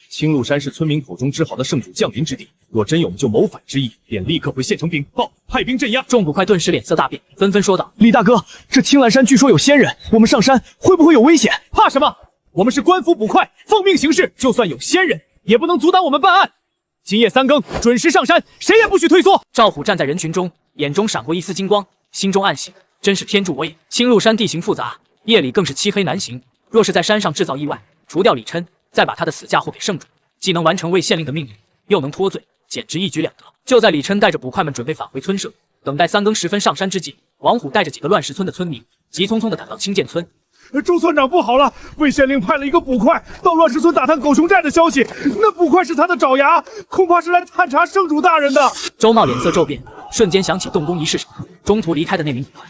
青鹿山是村民口中之好的聖主降臨之地，若真有就謀反之意，便立刻回縣城稟報，派兵鎮壓。眾捕快頓時臉色大變，紛紛說道：李大哥，這青藍山據說有仙人，我們上山會不會有危險？怕什麼？我們是官府捕快，奉命行事，就算有仙人，也不能阻擋我們辦案。今夜3更準時上山，誰也不許退縮。趙虎站在人群中，眼中閃過一絲金光，心中暗喜，真是天助我也。青鹿山地形複雜，夜裡更是漆黑難行，若是在山上製造意外，除掉李琛，再把他的死嫁禍給聖主，既能完成魏縣令的命令，又能脫罪，簡直一舉兩得。就在李琛帶着捕快們準備返回村舍，等待3更時分上山之際，王虎帶着幾個亂石村的村民急匆匆地趕到青澗村。周村長不好了，魏縣令派了一個捕快到亂石村打探狗熊寨的消息，那捕快是他的爪牙，恐怕是來探查聖主大人的。周茂臉色驟變，瞬間想起動工儀式時中途離開的那名捕快。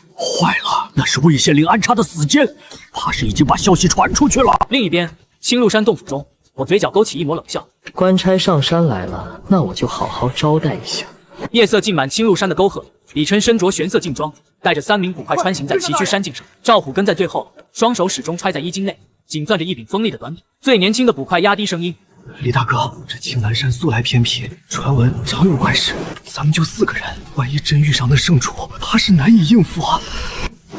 壞了，那是魏縣令安插的死奸，怕是已經把消息傳出去了。另一邊，青鹿山洞府中，我嘴角勾起一抹冷笑。官差上山來了，那我就好好招待一下。夜色浸滿青鹿山的溝壑，李琛身着玄色勁裝，帶着3名捕快穿行在崎嶇山徑上。趙虎跟在最後，雙手始終揣在衣襟內，緊攥着一柄鋒利的短柄。最年輕的捕快壓低聲音：李大哥，這青藍山素來偏僻，傳聞常有怪事，咱們就4個人，萬一真遇上那聖主，怕是難以應付啊。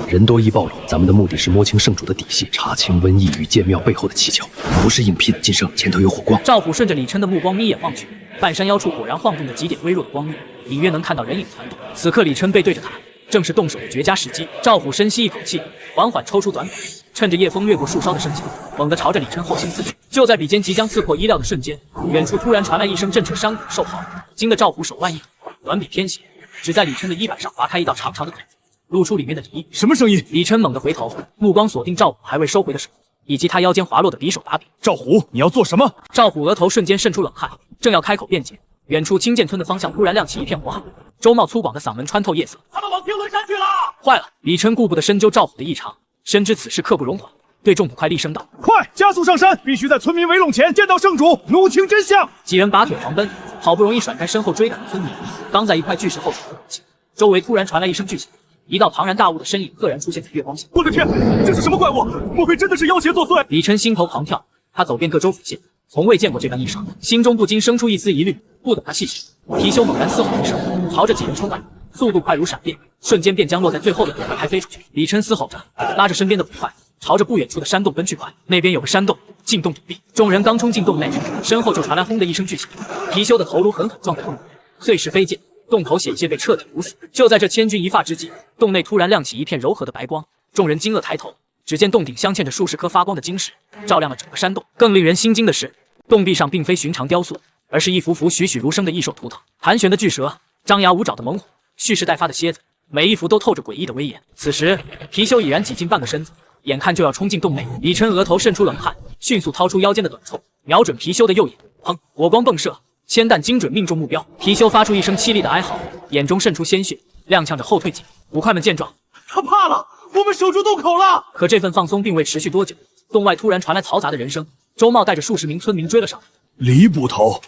人多易暴露，咱們的目的是摸清聖主的底細，查清瘟疫與劍廟背後的蹊蹺，不是硬拼。金生，前頭有火光。趙虎順着李琛的目光眯眼望去，半山腰處果然晃動着幾點微弱的光暈，隱約能看到人影傳動。此刻李琛背對着他，正是動手的絕佳時機。趙虎深吸一口氣，緩緩抽出短柄，趁着夜風越過樹梢的盛情，猛地朝着李琛後心刺去。就在筆尖即將刺破衣料的瞬間，遠處突然傳來一聲震徹山谷的獸嚎，驚得趙虎手腕一抖，短柄偏斜，只在李琛的衣擺上劃開一道長長的口子，露出裡面的底衣。什麼聲音？李琛猛地回頭，目光鎖定趙虎還未收回的手，以及他腰間滑落的匕首把柄。趙虎，你要做什麼？趙虎額頭瞬間滲出冷汗，正要開口辯解，遠處青澗村的方向突然亮起一片火海。周茂粗獷的嗓門穿透夜色：他們往天輪山去了！壞了！李琛顧不得深究趙虎的異常，深知此事刻不容緩，對眾捕快厲聲道：快，加速上山，必須在村民圍攏前見到聖主，弄清真相。幾人拔腿狂奔，好不容易甩開身後追趕的村民，剛在一塊巨石後喘了口氣，周圍突然傳來一聲巨響，一道龐然大物的身影赫然出現在月光下。我的天，這是什麼怪物？莫非真的是妖邪作祟？李琛心頭狂跳，他走遍各州府縣，從未見過這般異常，心中不禁生出一絲疑慮。不等他細想，貔貅猛然嘶吼一聲，朝着幾人衝來，速度快如閃電，瞬間便將落在最後的捕快拍飛出去。李琛嘶吼着，拉着身邊的捕快，朝着不遠處的山洞奔去。快，那邊有個山洞，進洞躲避。眾人剛衝進洞內，身後就傳來轟的一聲巨響，貔貅的頭顱狠狠撞在洞裡，碎石飛濺，洞口險些被徹底堵死。就在這千鈞一髮之際，洞內突然亮起一片柔和的白光，眾人驚愕抬頭，只見洞頂鑲嵌着數十顆發光的晶石，照亮了整個山洞。更令人心驚的是，洞壁上並非尋常雕塑，而是一幅幅栩栩如生的異獸圖騰，盤旋的巨蛇，張牙舞爪的猛虎，蓄勢待發的蠍子，每一幅都透着詭異的威嚴。此時，貔貅已然擠進半個身子，眼看就要衝進洞內。李琛額頭滲出冷汗，迅速掏出腰間的短銼，瞄準貔貅的右眼，砰！火光迸射，鉛彈精準命中目標。貔貅發出一聲淒厲的哀嚎，眼中滲出鮮血，踉蹌着後退幾步。捕快們見狀，他怕了，我們守住洞口了。可這份放鬆並未持續多久，洞外突然傳來嘈雜的人聲，周茂帶着数十名村民追了上来。李捕頭，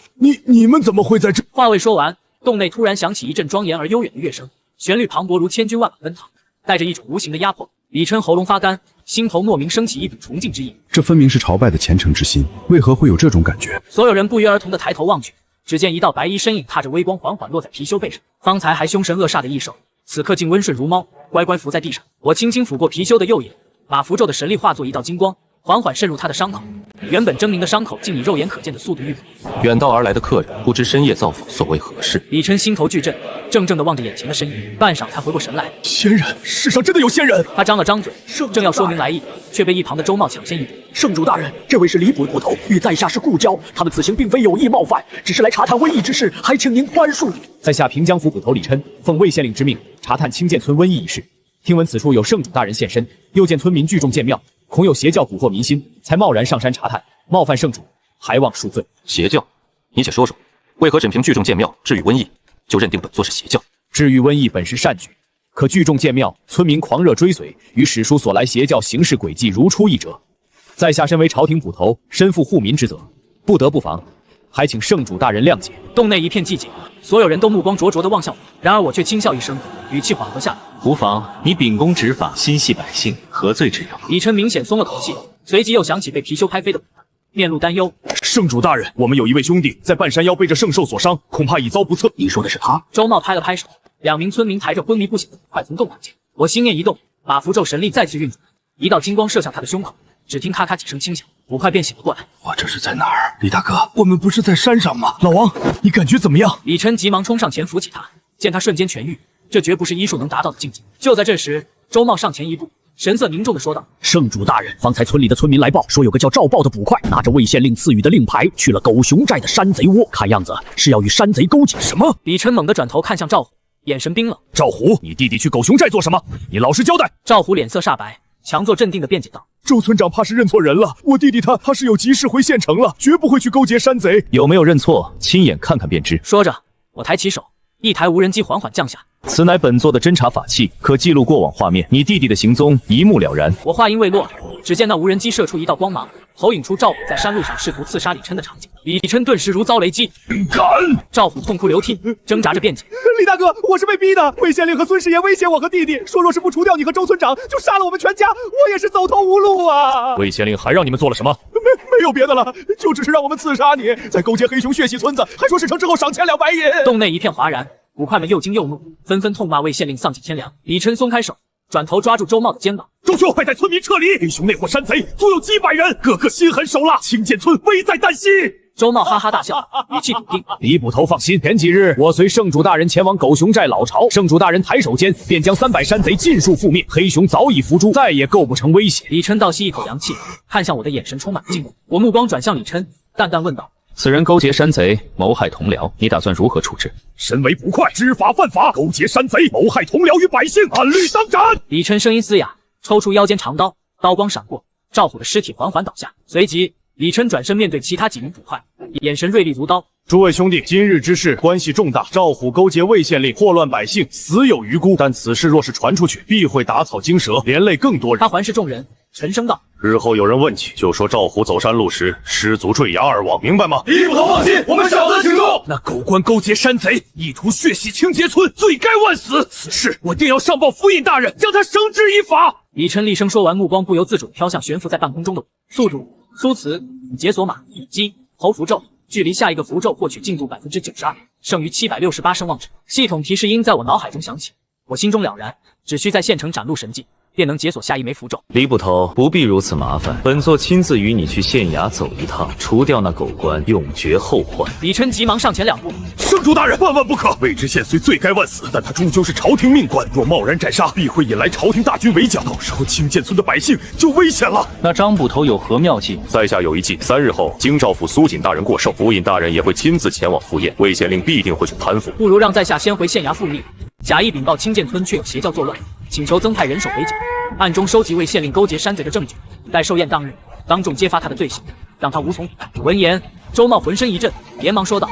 你们怎麼會在這？話未說完，洞內突然響起一陣莊嚴而悠遠的樂聲，旋律磅礴如千軍萬馬奔騰，帶着一種無形的壓迫。李琛喉嚨發乾，心頭莫名升起一股崇敬之意。這分明是朝拜的虔誠之心，為何會有這種感覺？所有人不約而同地抬頭望去，只見一道白衣身影踏着微光緩緩落在貔貅背上。方才還凶神惡煞的異獸，此刻竟溫順如貓，乖乖伏在地上。我輕輕撫過貔貅的右眼，把符咒的神力化作一道金光，緩緩滲入他的傷口。原本猙獰的傷口竟以肉眼可見的速度愈合。遠道而來的客人，不知深夜造訪所為何事？李琛心頭劇震，怔怔地望着眼前的身影，半晌才回過神來。仙人，世上真的有仙人！他张了張嘴，正要說明來意，卻被一旁的周茂搶先一步。聖主大人，這位是李捕頭，與在下是故交，他們此行並非有意冒犯，只是來查探瘟疫之事，還請您寬恕。在下平江府捕頭李琛，奉魏县令之命查探清澗村瘟疫一事。聽聞此處有聖主大人現身，又見村民聚眾建廟，恐有邪教蠱惑民心，才貿然上山查探，冒犯聖主，還望恕罪。邪教？你且說說，為何只憑聚眾建廟治癒瘟疫，就認定本作是邪教？治癒瘟疫本是善舉，可聚眾建廟，村民狂熱追隨，與史書所來邪教行事軌跡如出一轍。在下身為朝廷捕頭，身負護民之責，不得不防，還請聖主大人諒解。洞內一片寂靜，所有人都目光灼灼地望向我，然而我卻輕笑一聲，語氣緩和下來。無妨，你秉公執法，心繫百姓，何罪之有？李琛明顯鬆了口氣，隨即又想起被貔貅拍飛的部分，面露擔憂。聖主大人，我們有一位兄弟在半山腰被這聖獸所傷，恐怕已遭不測。你說的是他？周茂拍了拍手，兩名村民抬着昏迷不醒的捕快從洞口進。我心念一動，把符咒神力再次運轉，一道金光射向他的胸口，只聽咔咔幾聲輕響，捕快便醒了過來。我這是在哪兒？李大哥，我們不是在山上嗎？老王，你感觉怎麼樣？李琛急忙衝上前扶起他，見他瞬間痊癒，這絕不是醫術能達到的境界。就在這時，周茂上前一步，神色凝重地說道：聖主大人，方才村裡的村民來報，說有個叫趙豹的捕快，拿着魏縣令賜予的令牌，去了狗熊寨的山賊窩，看樣子是要與山賊勾結。什麼？李琛猛地轉頭看向趙虎，眼神冰冷。趙虎，你弟弟去狗熊寨做什麼？你老實交代。趙虎臉色煞白，強作鎮定的辯解道：周村長怕是認錯人了，我弟弟他是有急事回縣城了，絕不會去勾結山賊。有沒有認錯，親眼看看便知。說着，我抬起手，一台無人機緩緩降下。此乃本座的偵察法器，可記錄過往畫面，你弟弟的行蹤一目了然。我話音未落，只見那無人機射出一道光芒，投影出趙虎在山路上試圖刺殺李琛的場景。李琛頓時如遭雷擊，敢！趙虎痛哭流涕，掙扎着辯解：李大哥，我是被逼的。魏縣令和孙师爺威脅我和弟弟，說若是不除掉你和周村長，就殺了我們全家。我也是走投無路啊！魏縣令還讓你們做了什麼？沒有別的了，就只是讓我們刺殺你，再勾結黑熊血洗村子，還說事成之後賞千兩白銀。洞內一片嘩然。捕快們又驚又怒，紛紛痛罵魏縣令喪盡天良。李琛鬆開手，轉頭抓住周茂的肩膀：周兄，快帶村民撤離！黑熊那夥山賊足有幾百人，個個心狠手辣，清澗村危在旦夕。周茂哈哈大笑，語氣篤定：李捕頭放心，前幾日我隨聖主大人前往狗熊寨老巢，聖主大人抬手間便將300山賊盡數覆滅，黑熊早已伏誅，再也構不成威脅。李琛倒吸一口涼氣，看向我的眼神充滿敬畏。我目光轉向李琛，淡淡問道：此人勾結山賊，謀害同僚，你打算如何處置？身為捕快，知法犯法，勾結山賊，謀害同僚與百姓，按律當斬。李琛聲音嘶啞，抽出腰間長刀，刀光閃過，趙虎的屍體緩緩倒下。隨即，李琛轉身面對其他幾名捕快，眼神銳利如刀。諸位兄弟，今日之事關係重大，趙虎勾結魏縣令，禍亂百姓，死有餘辜。但此事若是傳出去，必會打草驚蛇，連累更多人。他環視眾人，沉聲道：日後有人問起，就說趙虎走山路時失足墜崖而亡，明白嗎？李捕頭放心，我們小的請住。那狗官勾結山賊，意圖血洗清澗村，罪該萬死。此事我定要上報府尹大人，将他繩之以法。李琛厉声說完，目光不由自主飄向懸浮在半空中的我。速度、蘇詞、解鎖碼、擊、投符咒，距離下一個符咒獲取進度92%，剩餘768聲望值。系統提示音在我腦海中響起，我心中了然，只需在縣城展露神蹟，便能解鎖下一枚符咒。李捕頭不必如此麻煩，本座親自與你去縣衙走一趟，除掉那狗官，永絕後患。李琛急忙上前2步：聖主大人，萬萬不可！魏知縣雖罪該萬死，但他終究是朝廷命官，若貿然斬殺，必會引來朝廷大軍圍剿，到時候清澗村的百姓就危險了。那張捕頭有何妙計？在下有一計，3日後京兆府蘇錦大人過壽，府尹大人也會親自前往赴宴，魏縣令必定會去盤撫。不如讓在下先回縣衙復命，假意稟報清澗村確有邪教作亂，請求增派人手圍剿，暗中收集魏縣令勾結山賊的證據，待壽宴當日當眾揭發他的罪行，讓他無從。聞言，周茂渾身一震，連忙說道：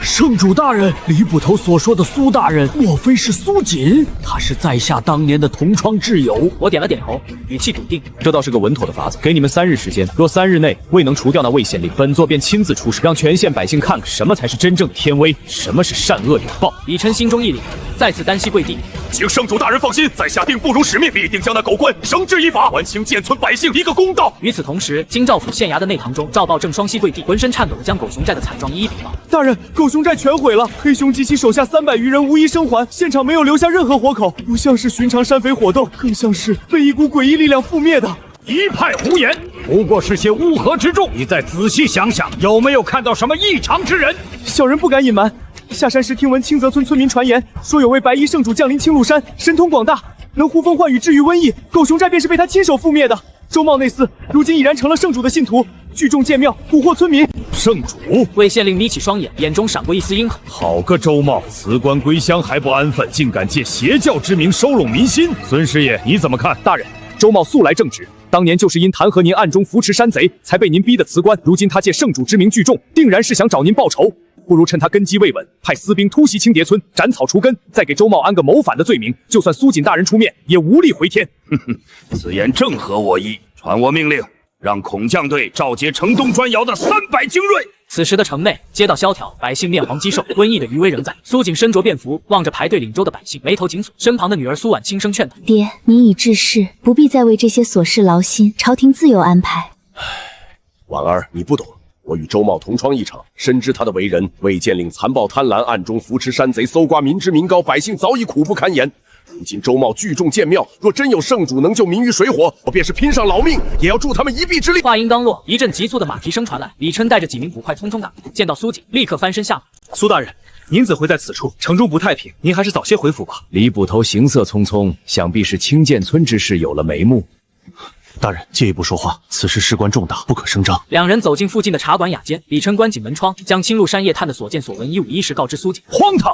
圣主大人，李捕头所说的苏大人，莫非是苏锦？他是在下当年的同窗挚友。我点了点头，語氣篤定。這倒是個穩妥的法子，給你們3日時間，若3日內未能除掉那魏縣令，本座便親自出手，讓全縣百姓看看什麼才是真正的天威，什麼是善惡有報。李琛心中一凛，再次單膝跪地，請聖主大人放心，在下定不辱使命，必定將那狗官繩之以法，還清建村百姓一個公道。與此同時，京兆府縣衙的內堂中，趙豹正雙膝跪地，�渾身顫抖地將狗熊寨的慘狀一一稟報。大人，狗熊寨全毀了，黑熊及其手下300餘人無一生還，現場沒有留下任何活口，不像是尋常山匪火鬥，更像是被一股詭異力量覆滅的。一派胡言，不過是些烏合之眾。你再仔細想想，有沒有看到什麼異常之人？小人不敢隱瞞，下山時聽聞清澤村村民傳言，說有位白衣聖主降臨青鹿山，神通廣大，能呼風喚雨治癒瘟疫，狗熊寨便是被他親手覆滅的。周茂內司如今已然成了聖主的信徒，聚眾建廟，蠱惑村民。聖主！魏县令眯起雙眼，眼中閃過一絲陰狠。好個周茂，辭官歸鄉還不安分，竟敢借邪教之名收攏民心。孫師爺，你怎麼看？大人，周茂素來正直，當年就是因彈劾您暗中扶持山賊，才被您逼得辭官。如今他借聖主之名聚眾，定然是想找您報仇。不如趁他根基未穩，派私兵突襲青蝶村，斬草除根，再給周茂安個謀反的罪名，就算蘇錦大人出面，也無力回天。哼哼，此言正合我意。傳我命令，讓孔將隊召集城東磚窯的300精銳。此時的城內街道蕭條，百姓面黃肌瘦，瘟疫的餘威仍在。蘇錦身着便服，望着排隊領粥的百姓，眉頭緊鎖。身旁的女兒蘇婉輕聲勸道：“爹，您已治世，不必再為這些瑣事勞心，朝廷自有安排。”婉兒，你不懂。我與周茂同窗一場，深知他的為人。魏縣令殘暴貪婪，暗中扶持山賊，搜刮民脂民膏，百姓早已苦不堪言。如今周茂聚眾建廟，若真有聖主能救民於水火，我便是拼上老命也要助他們一臂之力。話音剛落，一陣急促的馬蹄聲傳來，李琛帶着幾名捕快匆匆趕來，見到蘇錦，立刻翻身下馬。蘇大人，您怎會在此處？城中不太平，您還是早些回府吧。李捕頭行色匆匆，想必是清澗村之事有了眉目。大人，借一步說話，此事事關重大，不可聲張。兩人走進附近的茶館雅間，李琛關緊門窗，將青鹿山夜探的所見所聞一五一十告知蘇錦。荒唐！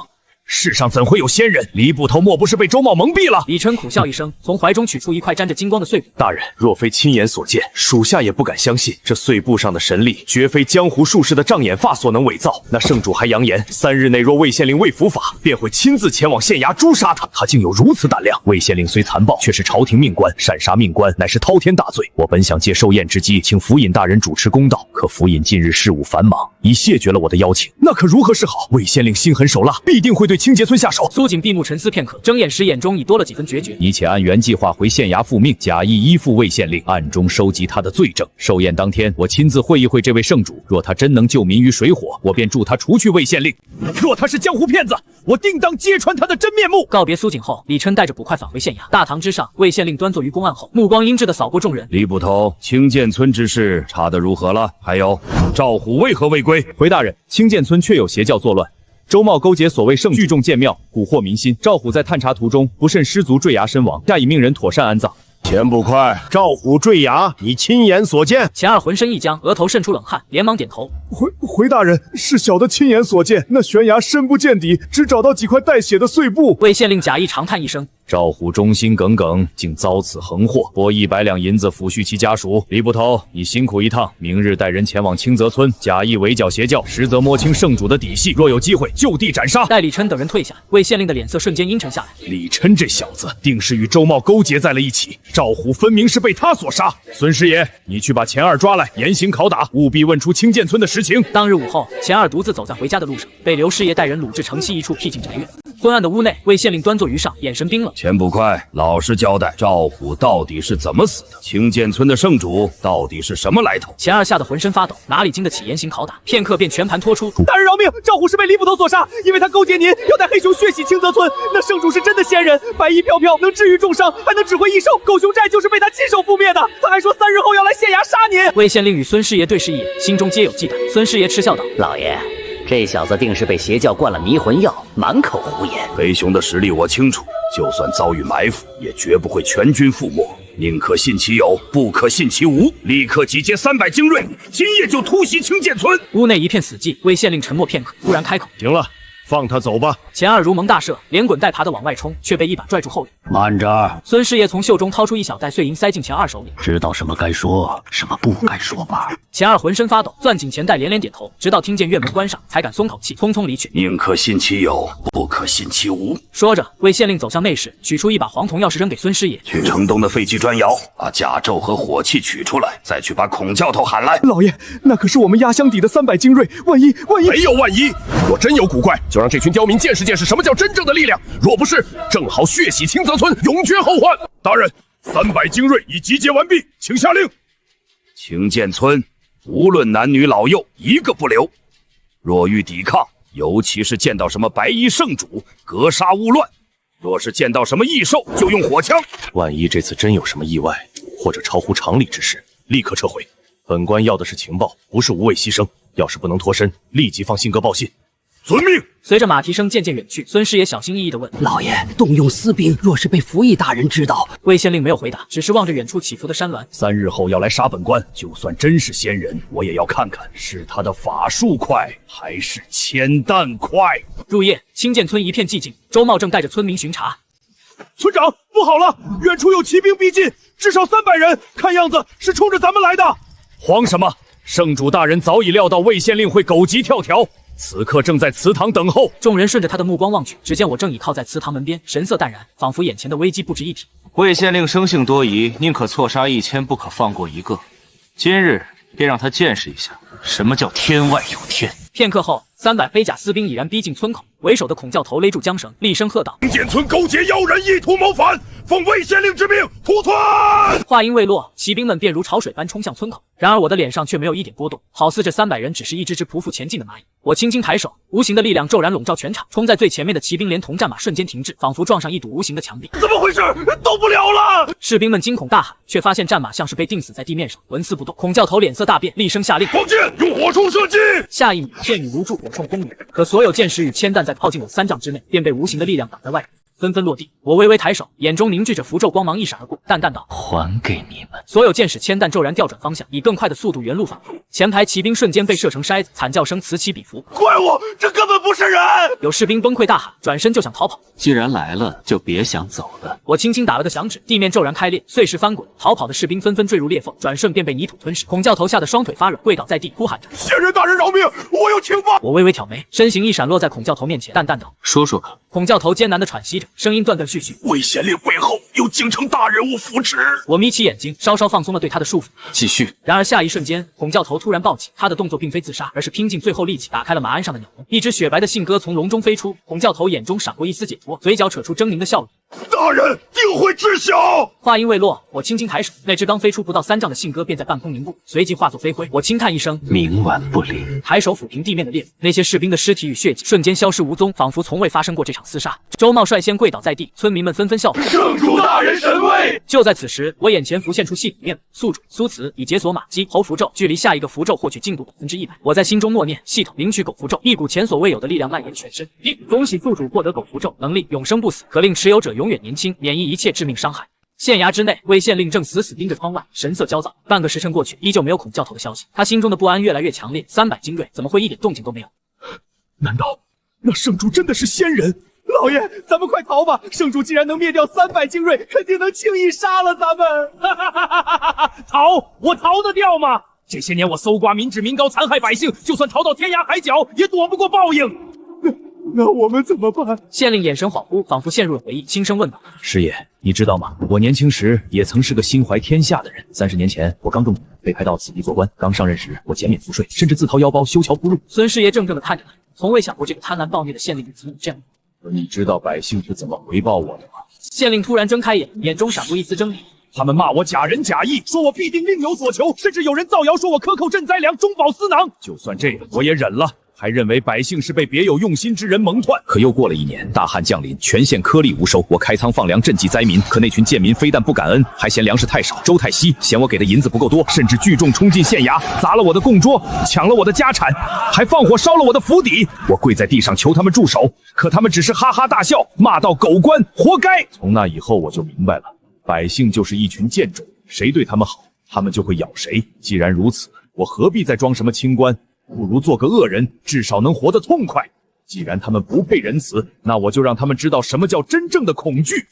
世上怎會有仙人？李捕頭莫不是被周茂蒙蔽了？李琛苦笑一聲，從懷中取出一塊沾着金光的碎布。大人，若非親眼所見，屬下也不敢相信，這碎布上的神力絕非江湖術士的障眼法所能偽造。那聖主還揚言，3日內若魏縣令未伏法，便會親自前往縣衙誅殺他。他竟有如此膽量！魏縣令雖殘暴，卻是朝廷命官，擅殺命官乃是滔天大罪。我本想借壽宴之機，請府尹大人主持公道，可府尹近日事務繁忙，已謝絕了我的邀請。那可如何是好？魏縣令心狠手辣，必定會對清澗村下手。蘇錦閉目沉思片刻，睜眼時眼中已多了幾分決絕。你且按原計劃回縣衙復命，假意依附魏縣令，暗中收集他的罪證。壽宴當天，我親自會一會這位聖主，若他真能救民於水火，我便助他除去魏縣令；若他是江湖騙子，我定當揭穿他的真面目。告別蘇錦後，李琛帶着捕快返回縣衙。大堂之上，魏縣令端坐於公案後，目光陰鸷地掃過眾人。李捕頭，清澗村之事查得如何了？還有，趙虎為何未歸？回大人，清澗村確有邪教作亂。周茂勾結所謂聖聚眾建廟，蠱惑民心。趙虎在探查途中不慎失足墜崖身亡，下已命人妥善安葬。前捕快，趙虎墜崖，你親眼所見？錢二渾身一僵，額頭滲出冷汗，連忙點頭。回大人，是小的親眼所見。那懸崖深不見底，只找到幾塊帶血的碎布。魏縣令假意長嘆一聲。趙虎忠心耿耿，竟遭此橫禍，撥100兩銀子撫恤其家屬。李捕頭，你辛苦一趟，明日帶人前往清澤村，假意圍剿邪教，實則摸清聖主的底細。若有機會，就地斬殺。待李琛等人退下，魏縣令的臉色瞬間陰沉下來。李琛這小子，定是與周茂勾結在了一起。趙虎分明是被他所殺。孫師爺，你去把錢二抓來，嚴刑拷打，務必問出清澗村的實情。當日午後，錢二獨自走在回家的路上，被劉師爺帶人擄至城西一處僻靜宅院。昏暗的屋內，魏縣令端坐於上，眼神冰冷。前捕快，老實交代，趙虎到底是怎麼死的？清澗村的聖主到底是什麼來頭？錢二嚇得渾身發抖，哪裡經得起嚴刑拷打，片刻便全盤托出。大人饒命！趙虎是被李捕頭所殺，因為他勾結您，要帶黑熊血洗清澤村。那聖主是真的仙人，白衣飄飄，能治癒重傷，還能指揮異獸。狗熊寨就是被他親手覆滅的。他還說3日後要來縣衙殺您。魏縣令與孫師爺對視一眼，心中皆有忌憚。孫師爺嗤笑道：“老爺。”這小子定是被邪教灌了迷魂藥，滿口胡言。黑熊的實力我清楚，就算遭遇埋伏，也絕不會全軍覆沒。寧可信其有，不可信其無。立刻集結300精銳，今夜就突襲清澗村。屋內一片死寂，魏縣令沉默片刻，突然開口：“行了，放他走吧。钱二如蒙大赦，连滚带爬的往外冲，却被一把拽住后面。慢着！孙师爷从袖中掏出一小袋碎银，塞进钱二手里。知道什么该说，什么不该说吧？钱二浑身发抖，攥紧钱袋，连连点头，直到听见院门关上，才敢松口气，匆匆离去。宁可信其有，不可信其无。说着，魏县令走向内室，取出一把黄铜钥匙扔给孙师爷。去城东的废弃砖窑，把甲胄和火器取出来，再去把孔教头喊来。老爷，那可是我们压箱底的300精锐，万一没有万一。若真有古怪，就让这群刁民见识见识什么叫真正的力量。若不是，正好血洗清泽村，永绝后患。大人，300精锐已集结完毕，请下令。清涧村无論男女老幼，一個不留。若欲抵抗，尤其是見到什麼白衣聖主，格殺勿亂。若是見到什麼異獸，就用火槍。萬一這次真有什麼意外，或者超乎常理之事，立刻撤回。本官要的是情報，不是無謂犧牲。要是不能脫身，立即放信鴿報信。遵命。隨着馬蹄聲漸漸遠去，孫師爺小心翼翼地問：“老爺，動用私兵，若是被服役大人知道？”魏縣令沒有回答，只是望着遠處起伏的山巒。3日後要來殺本官，就算真是仙人，我也要看看是他的法術快，還是鉛彈快。入夜，清澗村一片寂靜，周茂正帶着村民巡查。村長，不好了，遠處有騎兵逼近，至少300人，看樣子是衝着咱們來的。慌什麼？聖主大人早已料到魏縣令會狗急跳條，此刻正在祠堂等候。眾人順着他的目光望去，只見我正倚靠在祠堂門邊，神色淡然，仿佛眼前的危機不值一提。魏縣令生性多疑，寧可錯殺1000，不可放過一個。今日便讓他見識一下什麼叫天外有天。片刻後，300飛甲私兵已然逼近村口，為首的孔教頭勒住韁繩，厲聲喝道：“清澗村勾結妖人，意圖謀反，奉魏縣令之命屠村！”話音未落，騎兵們便如潮水般衝向村口。然而我的臉上卻沒有一點波動，好似這300人只是一隻隻匍匐前進的螞蟻。我輕輕抬手，無形的力量驟然籠罩全場，衝在最前面的騎兵連同戰馬瞬間停滯，仿佛撞上一堵無形的牆壁。怎麼回事？動不了了！士兵們驚恐大喊，卻發現戰馬像是被釘死在地面上，紋絲不動。孔教頭臉色大變，厲聲下令：“放箭，用火铳射擊！”下一秒，箭雨如注，火铳轟鳴，可所有箭矢與鉛彈在炮進我3丈之內，便被無形的力量擋在外面，紛紛落地。我微微抬手，眼中凝聚着符咒光芒一閃而過，淡淡道：“還給你們。”所有箭矢鉛彈驟然調轉方向，以更快的速度原路返回。前排騎兵瞬間被射成篩子，慘叫聲此起彼伏。怪我，這根本不是人！有士兵崩潰大喊，轉身就想逃跑。既然來了，就別想走了。我輕輕打了個響指，地面驟然開裂，碎石翻滾，逃跑的士兵紛紛墜入裂縫，轉瞬便被泥土吞噬。孔教頭嚇得雙腿發軟，跪倒在地，哭喊着：“仙人大人饒命！我有情報！”我微微挑眉，身形一閃，落在孔教頭面前，淡淡道：“說說看。”孔教頭艱難地喘息着，聲音斷斷續續：“魏縣令背後有京城大人物扶持。”我眯起眼睛，稍稍放鬆了對他的束縛，繼續。然而下一瞬間，孔教頭突然暴起，他的動作並非自殺，而是拼盡最後力氣打開了馬鞍上的鳥籠，一隻雪白的信鴿從籠中飛出。孔教頭眼中閃過一絲解脫，嘴角扯出猙獰的笑容：“大人定會知曉。”話音未落，我輕輕抬手，那隻剛飛出不到3丈的信鴿便在半空凝固，隨即化作飛灰。我輕嘆一聲：“冥頑不靈。”抬手撫平地面的裂縫，那些士兵的屍體與血跡瞬間消失無蹤，仿佛從未發生過這場廝殺。周茂率先跪倒在地，村民們紛紛效仿。聖主大人神威！就在此時，我眼前浮現出系統面宿主蘇慈已解鎖馬姬猴符咒，距離下一個符咒獲取進度100%。我在心中默念：系統領取狗符咒，一股前所未有的力量蔓延全身。恭喜宿主獲得狗符咒，能力永生不死，可令持有者永遠年輕，免疫一切致命傷害。縣衙之內，魏縣令正死死盯着窗外，神色焦躁。半個時辰過去，依舊沒有孔教頭的消息。他心中的不安越來越強烈。300精銳怎麼會一點動靜都沒有？難道那聖主真的是仙人？老爺，咱們快逃吧！聖主既然能滅掉300精銳，肯定能輕易殺了咱們。逃？我逃得掉嗎？這些年我搜刮民脂民膏，殘害百姓，就算逃到天涯海角，也躲不過報應。那我們怎麼辦？縣令眼神恍惚，仿佛陷入了回憶，輕聲問道：“師爺，你知道嗎？我年輕時也曾是個心懷天下的人。30年前，我剛中舉，被派到此地做官。剛上任時，我減免賦稅，甚至自掏腰包修橋鋪路。”孫師爺怔怔地看着他，從未想過這個貪婪暴虐的縣令曾有這樣。你知道百姓是怎麼回報我的嗎？縣令突然睜開眼，眼中閃過一絲猙獰。他們罵我假仁假義，說我必定另有所求，甚至有人造謠說我克扣賑災糧，中飽私囊。就算這樣，我也忍了。還認為百姓是被別有用心之人蒙騙。可又過了1年，大旱降臨，全縣顆粒無收。我開倉放糧賑濟災民，可那群賤民非但不感恩，還嫌糧食太少，粥太稀，嫌我給的銀子不夠多，甚至聚眾衝進縣衙，砸了我的供桌，搶了我的家產，還放火燒了我的府邸。我跪在地上求他們住手，可他們只是哈哈大笑，罵道狗官活該。從那以後我就明白了，百姓就是一群賤種，誰對他們好，他們就會咬誰。既然如此，我何必再裝什麼清官？不如做個惡人，至少能活得痛快。既然他們不配仁慈，那我就讓他們知道什麼叫真正的恐懼。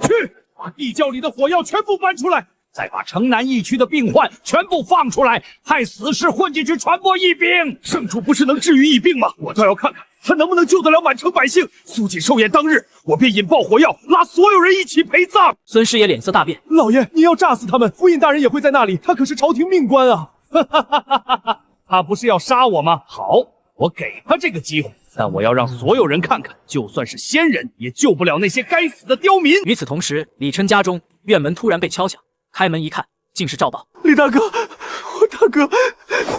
去，把地窖裡的火藥全部搬出來，再把城南疫区的病患全部放出来，派死士混進去傳播疫病。圣主不是能治愈疫病吗？我倒要看看他能不能救得了满城百姓。苏锦寿宴当日，我便引爆火药，拉所有人一起陪葬。孙师爷脸色大变，老爷，你要炸死他们，府尹大人也会在那里，他可是朝廷命官啊！哈哈哈哈哈！他不是要杀我吗？好，我給他這個機會，但我要讓所有人看看，就算是仙人也救不了那些該死的刁民。與此同時，李琛家中院門突然被敲響，開門一看，竟是趙豹。李大哥，我大哥，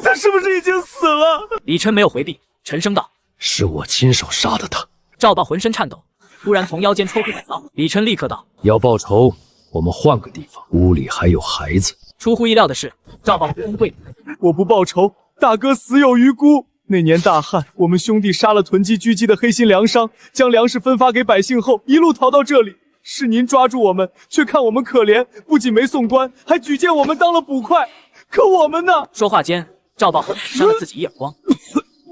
他是不是已經死了？李琛沒有回避，沉聲道：“是我親手殺的他。”趙豹渾身顫抖，突然從腰間抽出寶刀。李琛立刻道：“要報仇，我們換個地方，屋裡還有孩子。”出乎意料的是，趙豹撲通跪：“我不報仇，大哥死有餘辜。那年大旱，我們兄弟殺了囤積狙擊的黑心糧商，將糧食分發給百姓後，一路逃到這裡。是您抓住我們，卻看我們可憐，不僅沒送官，還舉薦我們當了捕快。可我們呢？”說話間，趙豹扇了自己一耳光。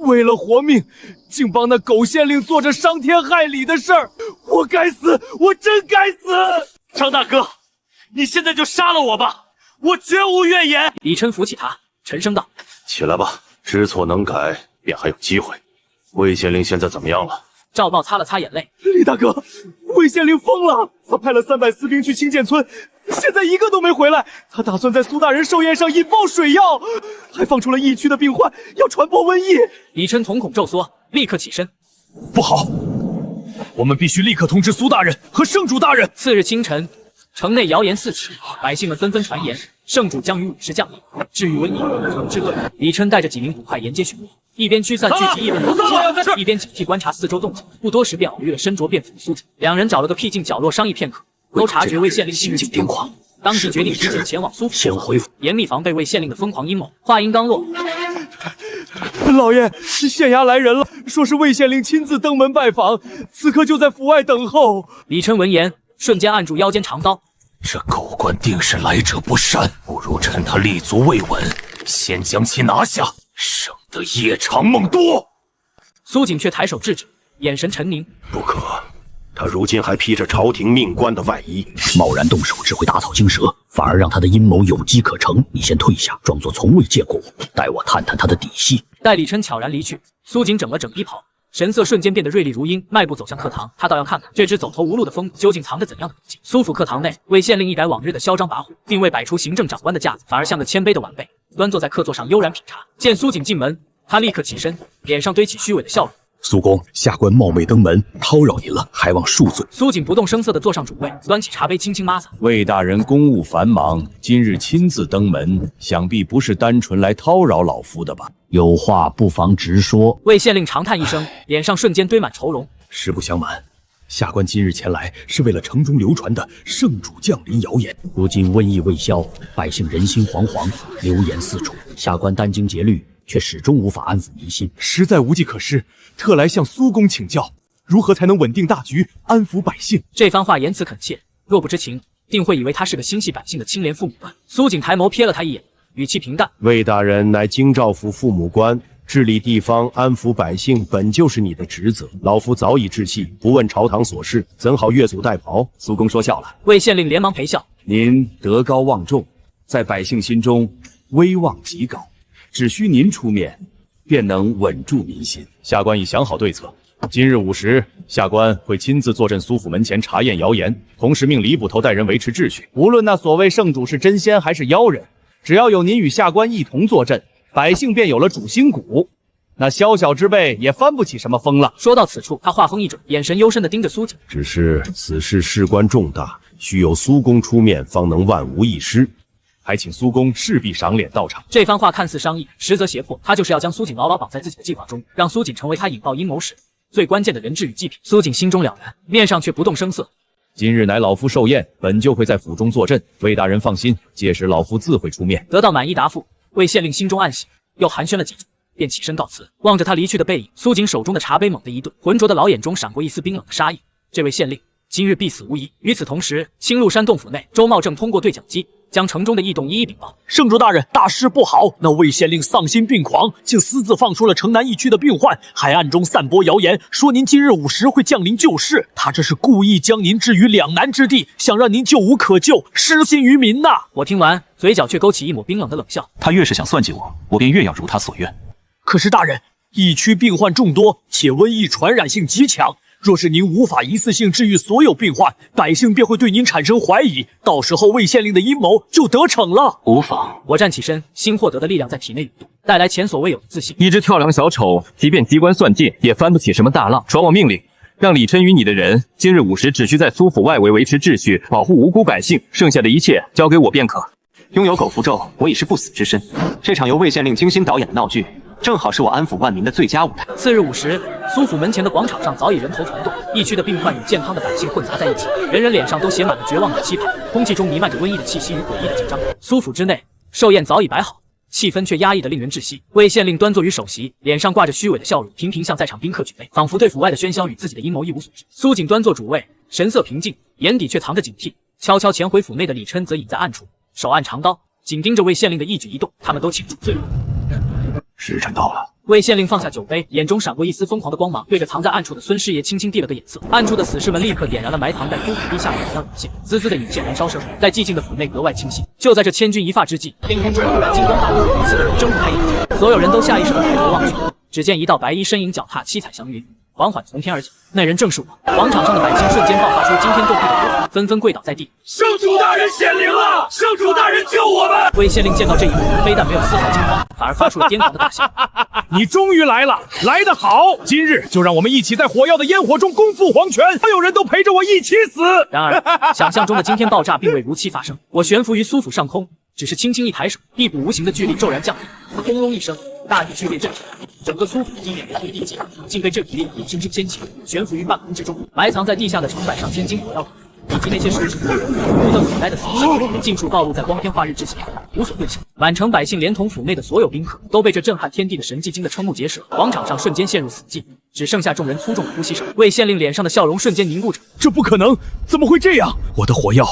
為了活命，竟幫那狗縣令做着傷天害理的事兒，我該死，我真該死！張大哥，你現在就殺了我吧，我絕無怨言。李琛扶起他，沉聲道：“起來吧，知錯能改，便還有機會。魏縣令現在怎麼樣了？”趙豹擦了擦眼淚：“李大哥，魏縣令瘋了，他派了300私兵去清澗村，現在一個都沒回來。他打算在蘇大人壽宴上引爆水藥，還放出了疫區的病患，要傳播瘟疫。”李琛瞳孔驟縮，立刻起身：“不好，我們必須立刻通知蘇大人和聖主大人。”次日清晨，城內謠言四起，百姓們紛紛傳言聖主將於午時降臨，治癒瘟疫，懲治惡人。李琛帶着幾名捕快沿街巡邏，一邊驅散聚集議論的一邊警惕觀察四周動靜。不多時便偶遇了身着便服的蘇景，兩人找了個僻靜角落商議片刻，都察覺魏縣令心境癲狂，當即決定直接前往蘇府，先回府，嚴密防備魏縣令的瘋狂陰謀。話音剛落，老爺，縣衙來人了，說是魏縣令親自登門拜訪，此刻就在府外等候。李琛聞言，瞬間按住腰間長刀。這狗官定是來者不善，不如趁他立足未穩，先將其拿下，省得夜長夢多。蘇景卻抬手制止，眼神沉凝：“不可，他如今還披着朝廷命官的外衣，貿然動手只會打草驚蛇，反而讓他的陰謀有機可乘。你先退下，裝作從未見過我，待我探探他的底細。”待李琛悄然離去，蘇景整了整衣袍，神色瞬間變得銳利如鷹，邁步走向課堂。他倒要看看這隻走投無路的瘋子究竟藏着怎樣的毒計。蘇府課堂內，魏縣令一改往日的囂張跋扈，並未擺出行政長官的架子，反而像個謙卑的晚輩，端坐在課座上悠然品茶。見蘇景進門，他立刻起身，臉上堆起虛偽的笑容：“蘇公，下官冒昧登門，叨擾您了，還望恕罪。”蘇景不動聲色地坐上主位，端起茶杯輕輕抹灑：“魏大人公務繁忙，今日親自登門，想必不是單純來叨擾老夫的吧？有話不妨直說。”魏縣令長嘆一聲，臉上瞬間堆滿愁容：“實不相瞞，下官今日前來是為了城中流傳的聖主降臨謠言。如今瘟疫未消，百姓人心惶惶，流言四處，下官殚精竭慮，卻始終無法安撫民心，實在無計可施，特來向蘇公請教，如何才能穩定大局，安撫百姓？”這番話言辭懇切，若不知情，定會以為他是個心繫百姓的清廉父母官。蘇景抬眸瞥了他一眼，語氣平淡：“魏大人乃京兆府父母官，治理地方，安撫百姓，本就是你的職責。老夫早已置氣，不問朝堂瑣事，怎好越俎代庖？”蘇公說笑了。魏縣令連忙陪笑：“您德高望重，在百姓心中威望極高，只需您出面，便能穩住民心。下官已想好對策，今日午時，下官會親自坐鎮蘇府門前查驗謠言，同時命李捕頭帶人維持秩序。無論那所謂聖主是真仙還是妖人，只要有您與下官一同坐鎮，百姓便有了主心骨，那宵小之輩也翻不起什麼風浪。”說到此處，他話鋒一轉，眼神幽深地盯着蘇景：“只是此事事關重大，需有蘇公出面，方能萬無一失。還請蘇公勢必賞臉到場。”這番話看似商議，實則脅迫，他就是要將蘇景牢牢綁在自己的計劃中，讓蘇景成為他引爆陰謀時最關鍵的人質與祭品。蘇景心中了然，面上卻不動聲色：“今日乃老夫壽宴，本就會在府中坐鎮，魏大人放心，屆時老夫自會出面。”得到滿意答覆，魏縣令心中暗喜，又寒暄了幾句，便起身告辭。望着他離去的背影，蘇景手中的茶杯猛地一頓，渾濁的老眼中閃過一絲冰冷的殺意。這位縣令今日必死無疑。與此同時，青鹿山洞府內，周茂正通過對講機将城中的異動一一稟報。聖主大人，大事不好！那魏县令喪心病狂，竟私自放出了城南疫区的病患，还暗中散播謠言，說您今日午時会降臨救世。他这是故意将您置于两難之地，想讓您救无可救，失信於民吶！我聽完，嘴角卻勾起一抹冰冷的冷笑。他越是想算計我，我便越要如他所願。可是大人，疫區病患眾多，且瘟疫傳染性極強。若是您無法一次性治愈所有病患，百姓便會對您產生懷疑，到時候魏縣令的陰謀就得逞了。無妨。我站起身，新獲得的力量在體內湧動，帶來前所未有的自信。一隻跳梁小丑，即便機關算盡，也翻不起什麼大浪。傳我命令，讓李琛與你的人今日午時只需在蘇府外圍維持秩序，保護無辜百姓，剩下的一切交給我便可。擁有狗符咒，我已是不死之身。這場由魏縣令精心導演的鬧劇，正好是我安撫萬民的最佳舞台。次日午時，蘇府門前的廣場上早已人頭攒動，疫區的病患與健康的百姓混雜在一起，人人臉上都寫滿了絕望與期盼，空氣中彌漫着瘟疫的氣息與詭異的緊張。蘇府之內，壽宴早已擺好，氣氛卻壓抑得令人窒息。魏縣令端坐於首席，臉上掛着虛偽的笑容，頻頻向在場賓客舉杯，仿佛對府外的喧囂與自己的陰謀一無所知。蘇瑾端坐主位，神色平靜，眼底卻藏着警惕。悄悄潛回府內的李琛則隱在暗處，手按長刀，緊盯着魏縣令的一舉一動。他們都清楚罪惡。時辰到了。魏縣令放下酒杯，眼中閃過一絲瘋狂的光芒，對着藏在暗處的孫師爺輕輕遞了個眼色。暗處的死士們立刻點燃了埋藏在蘇府地下的燃料引線，滋滋的引線燃燒聲在寂靜的府內格外清晰。就在這千鈞一髮之際，天空中突然金光大作，似的人睜不開眼睛，所有人都下意識地抬頭望去，只見一道白衣身影腳踏七彩祥雲，緩緩從天而降。那人正是我。廣場上的百姓瞬間爆發出驚天動地的呼喊，紛紛跪倒在地。聖主大人顯靈了！聖主大人救我們！魏縣令見到這一幕，非但沒有絲毫驚慌，反而發出了癲狂的大笑。你終於來了，來得好！今日就讓我們一起在火藥的煙火中共赴黃泉，所有人都陪着我一起死。然而，想象中的驚天爆炸並未如期發生。我懸浮於蘇府上空，只是輕輕一抬手，一股無形的巨力驟然降臨，轟隆一聲，大地劇烈震顫，整個蘇府地面連地基竟被這股力生生掀起，懸浮於半空之中。埋藏在地下的成百上千斤火藥桶，以及那些手指不得苦待的死士，盡數暴露在光天化日之下，無所遁形。滿城百姓連同府內的所有賓客都被這震撼天地的神蹟驚得瞠目結舌，廣場上瞬間陷入死寂，只剩下眾人粗重的呼吸聲。魏縣令臉上的笑容瞬間凝固着，這不可能，怎麼會這樣？我的火藥，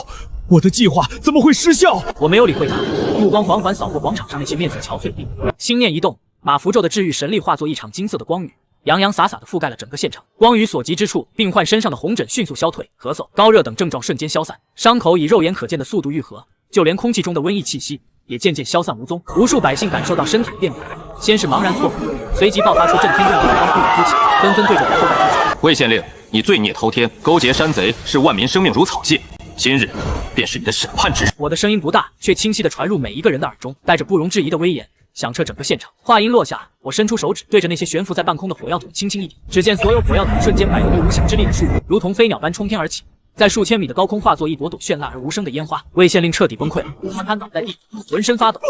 我的計劃怎麼會失效？我沒有理會他，目光緩緩掃過廣場上那些面色憔悴的病人，心念一動，馬符咒的治癒神力化作一場金色的光雨，洋洋灑灑地覆蓋了整個現場。光雨所及之處，病患身上的紅疹迅速消退，咳嗽、高熱等症狀瞬間消散，傷口以肉眼可見的速度癒合，就連空氣中的瘟疫氣息也漸漸消散無蹤。無數百姓感受到身體的變化，先是茫然錯愕，隨即爆發出震天動地的歡呼與哭泣，紛紛對着我叩拜不止。魏縣令，你罪孽滔天，勾結山賊，視萬民生命如草芥，今日便是你的審判之日。我的聲音不大，卻清晰地傳入每一個人的耳中，帶着不容置疑的威嚴，響徹整個現場。話音落下，我伸出手指，對着那些懸浮在半空的火藥桶輕輕一點，只見所有火藥桶瞬間擺動無形之力的束縛，如同飛鳥般衝天而起，在數千米的高空化作一朵朵絢爛而無聲的煙花。魏縣令徹底崩潰了，他癱倒在地，渾身發抖。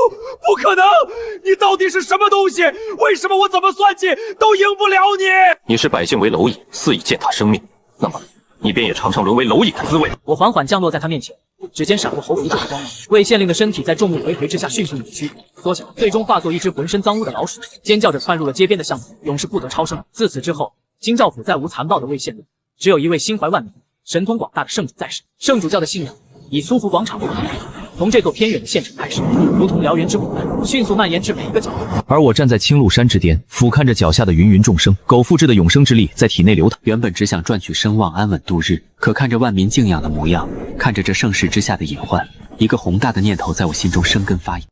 不可能！你到底是什麼東西？為什麼我怎麼算計都贏不了你？你視百姓為螻蟻，肆意踐踏生命，那麼你便也嘗嘗淪為螻蟻的滋味。我緩緩降落在他面前，指尖閃過侯符咒的光芒，魏縣令的身體在眾目睽睽之下迅速扭曲、縮小，最終化作一隻渾身髒污的老鼠，尖叫着竄入了街邊的巷子，永世不得超生。自此之後，京兆府再無殘暴的魏縣令，只有一位心懷萬民、神通廣大的聖主在世。聖主教的信仰以蘇府廣場為根據，從這座偏遠的縣城開始，如同燎原之火般，迅速蔓延至每一個角落。而我站在青鹿山之巔，俯瞰着腳下的芸芸眾生，苟復制的永生之力在體內流淌。原本只想賺取聲望，安穩度日，可看着萬民敬仰的模樣，看着這盛世之下的隱患，一個宏大的念頭在我心中生根發芽。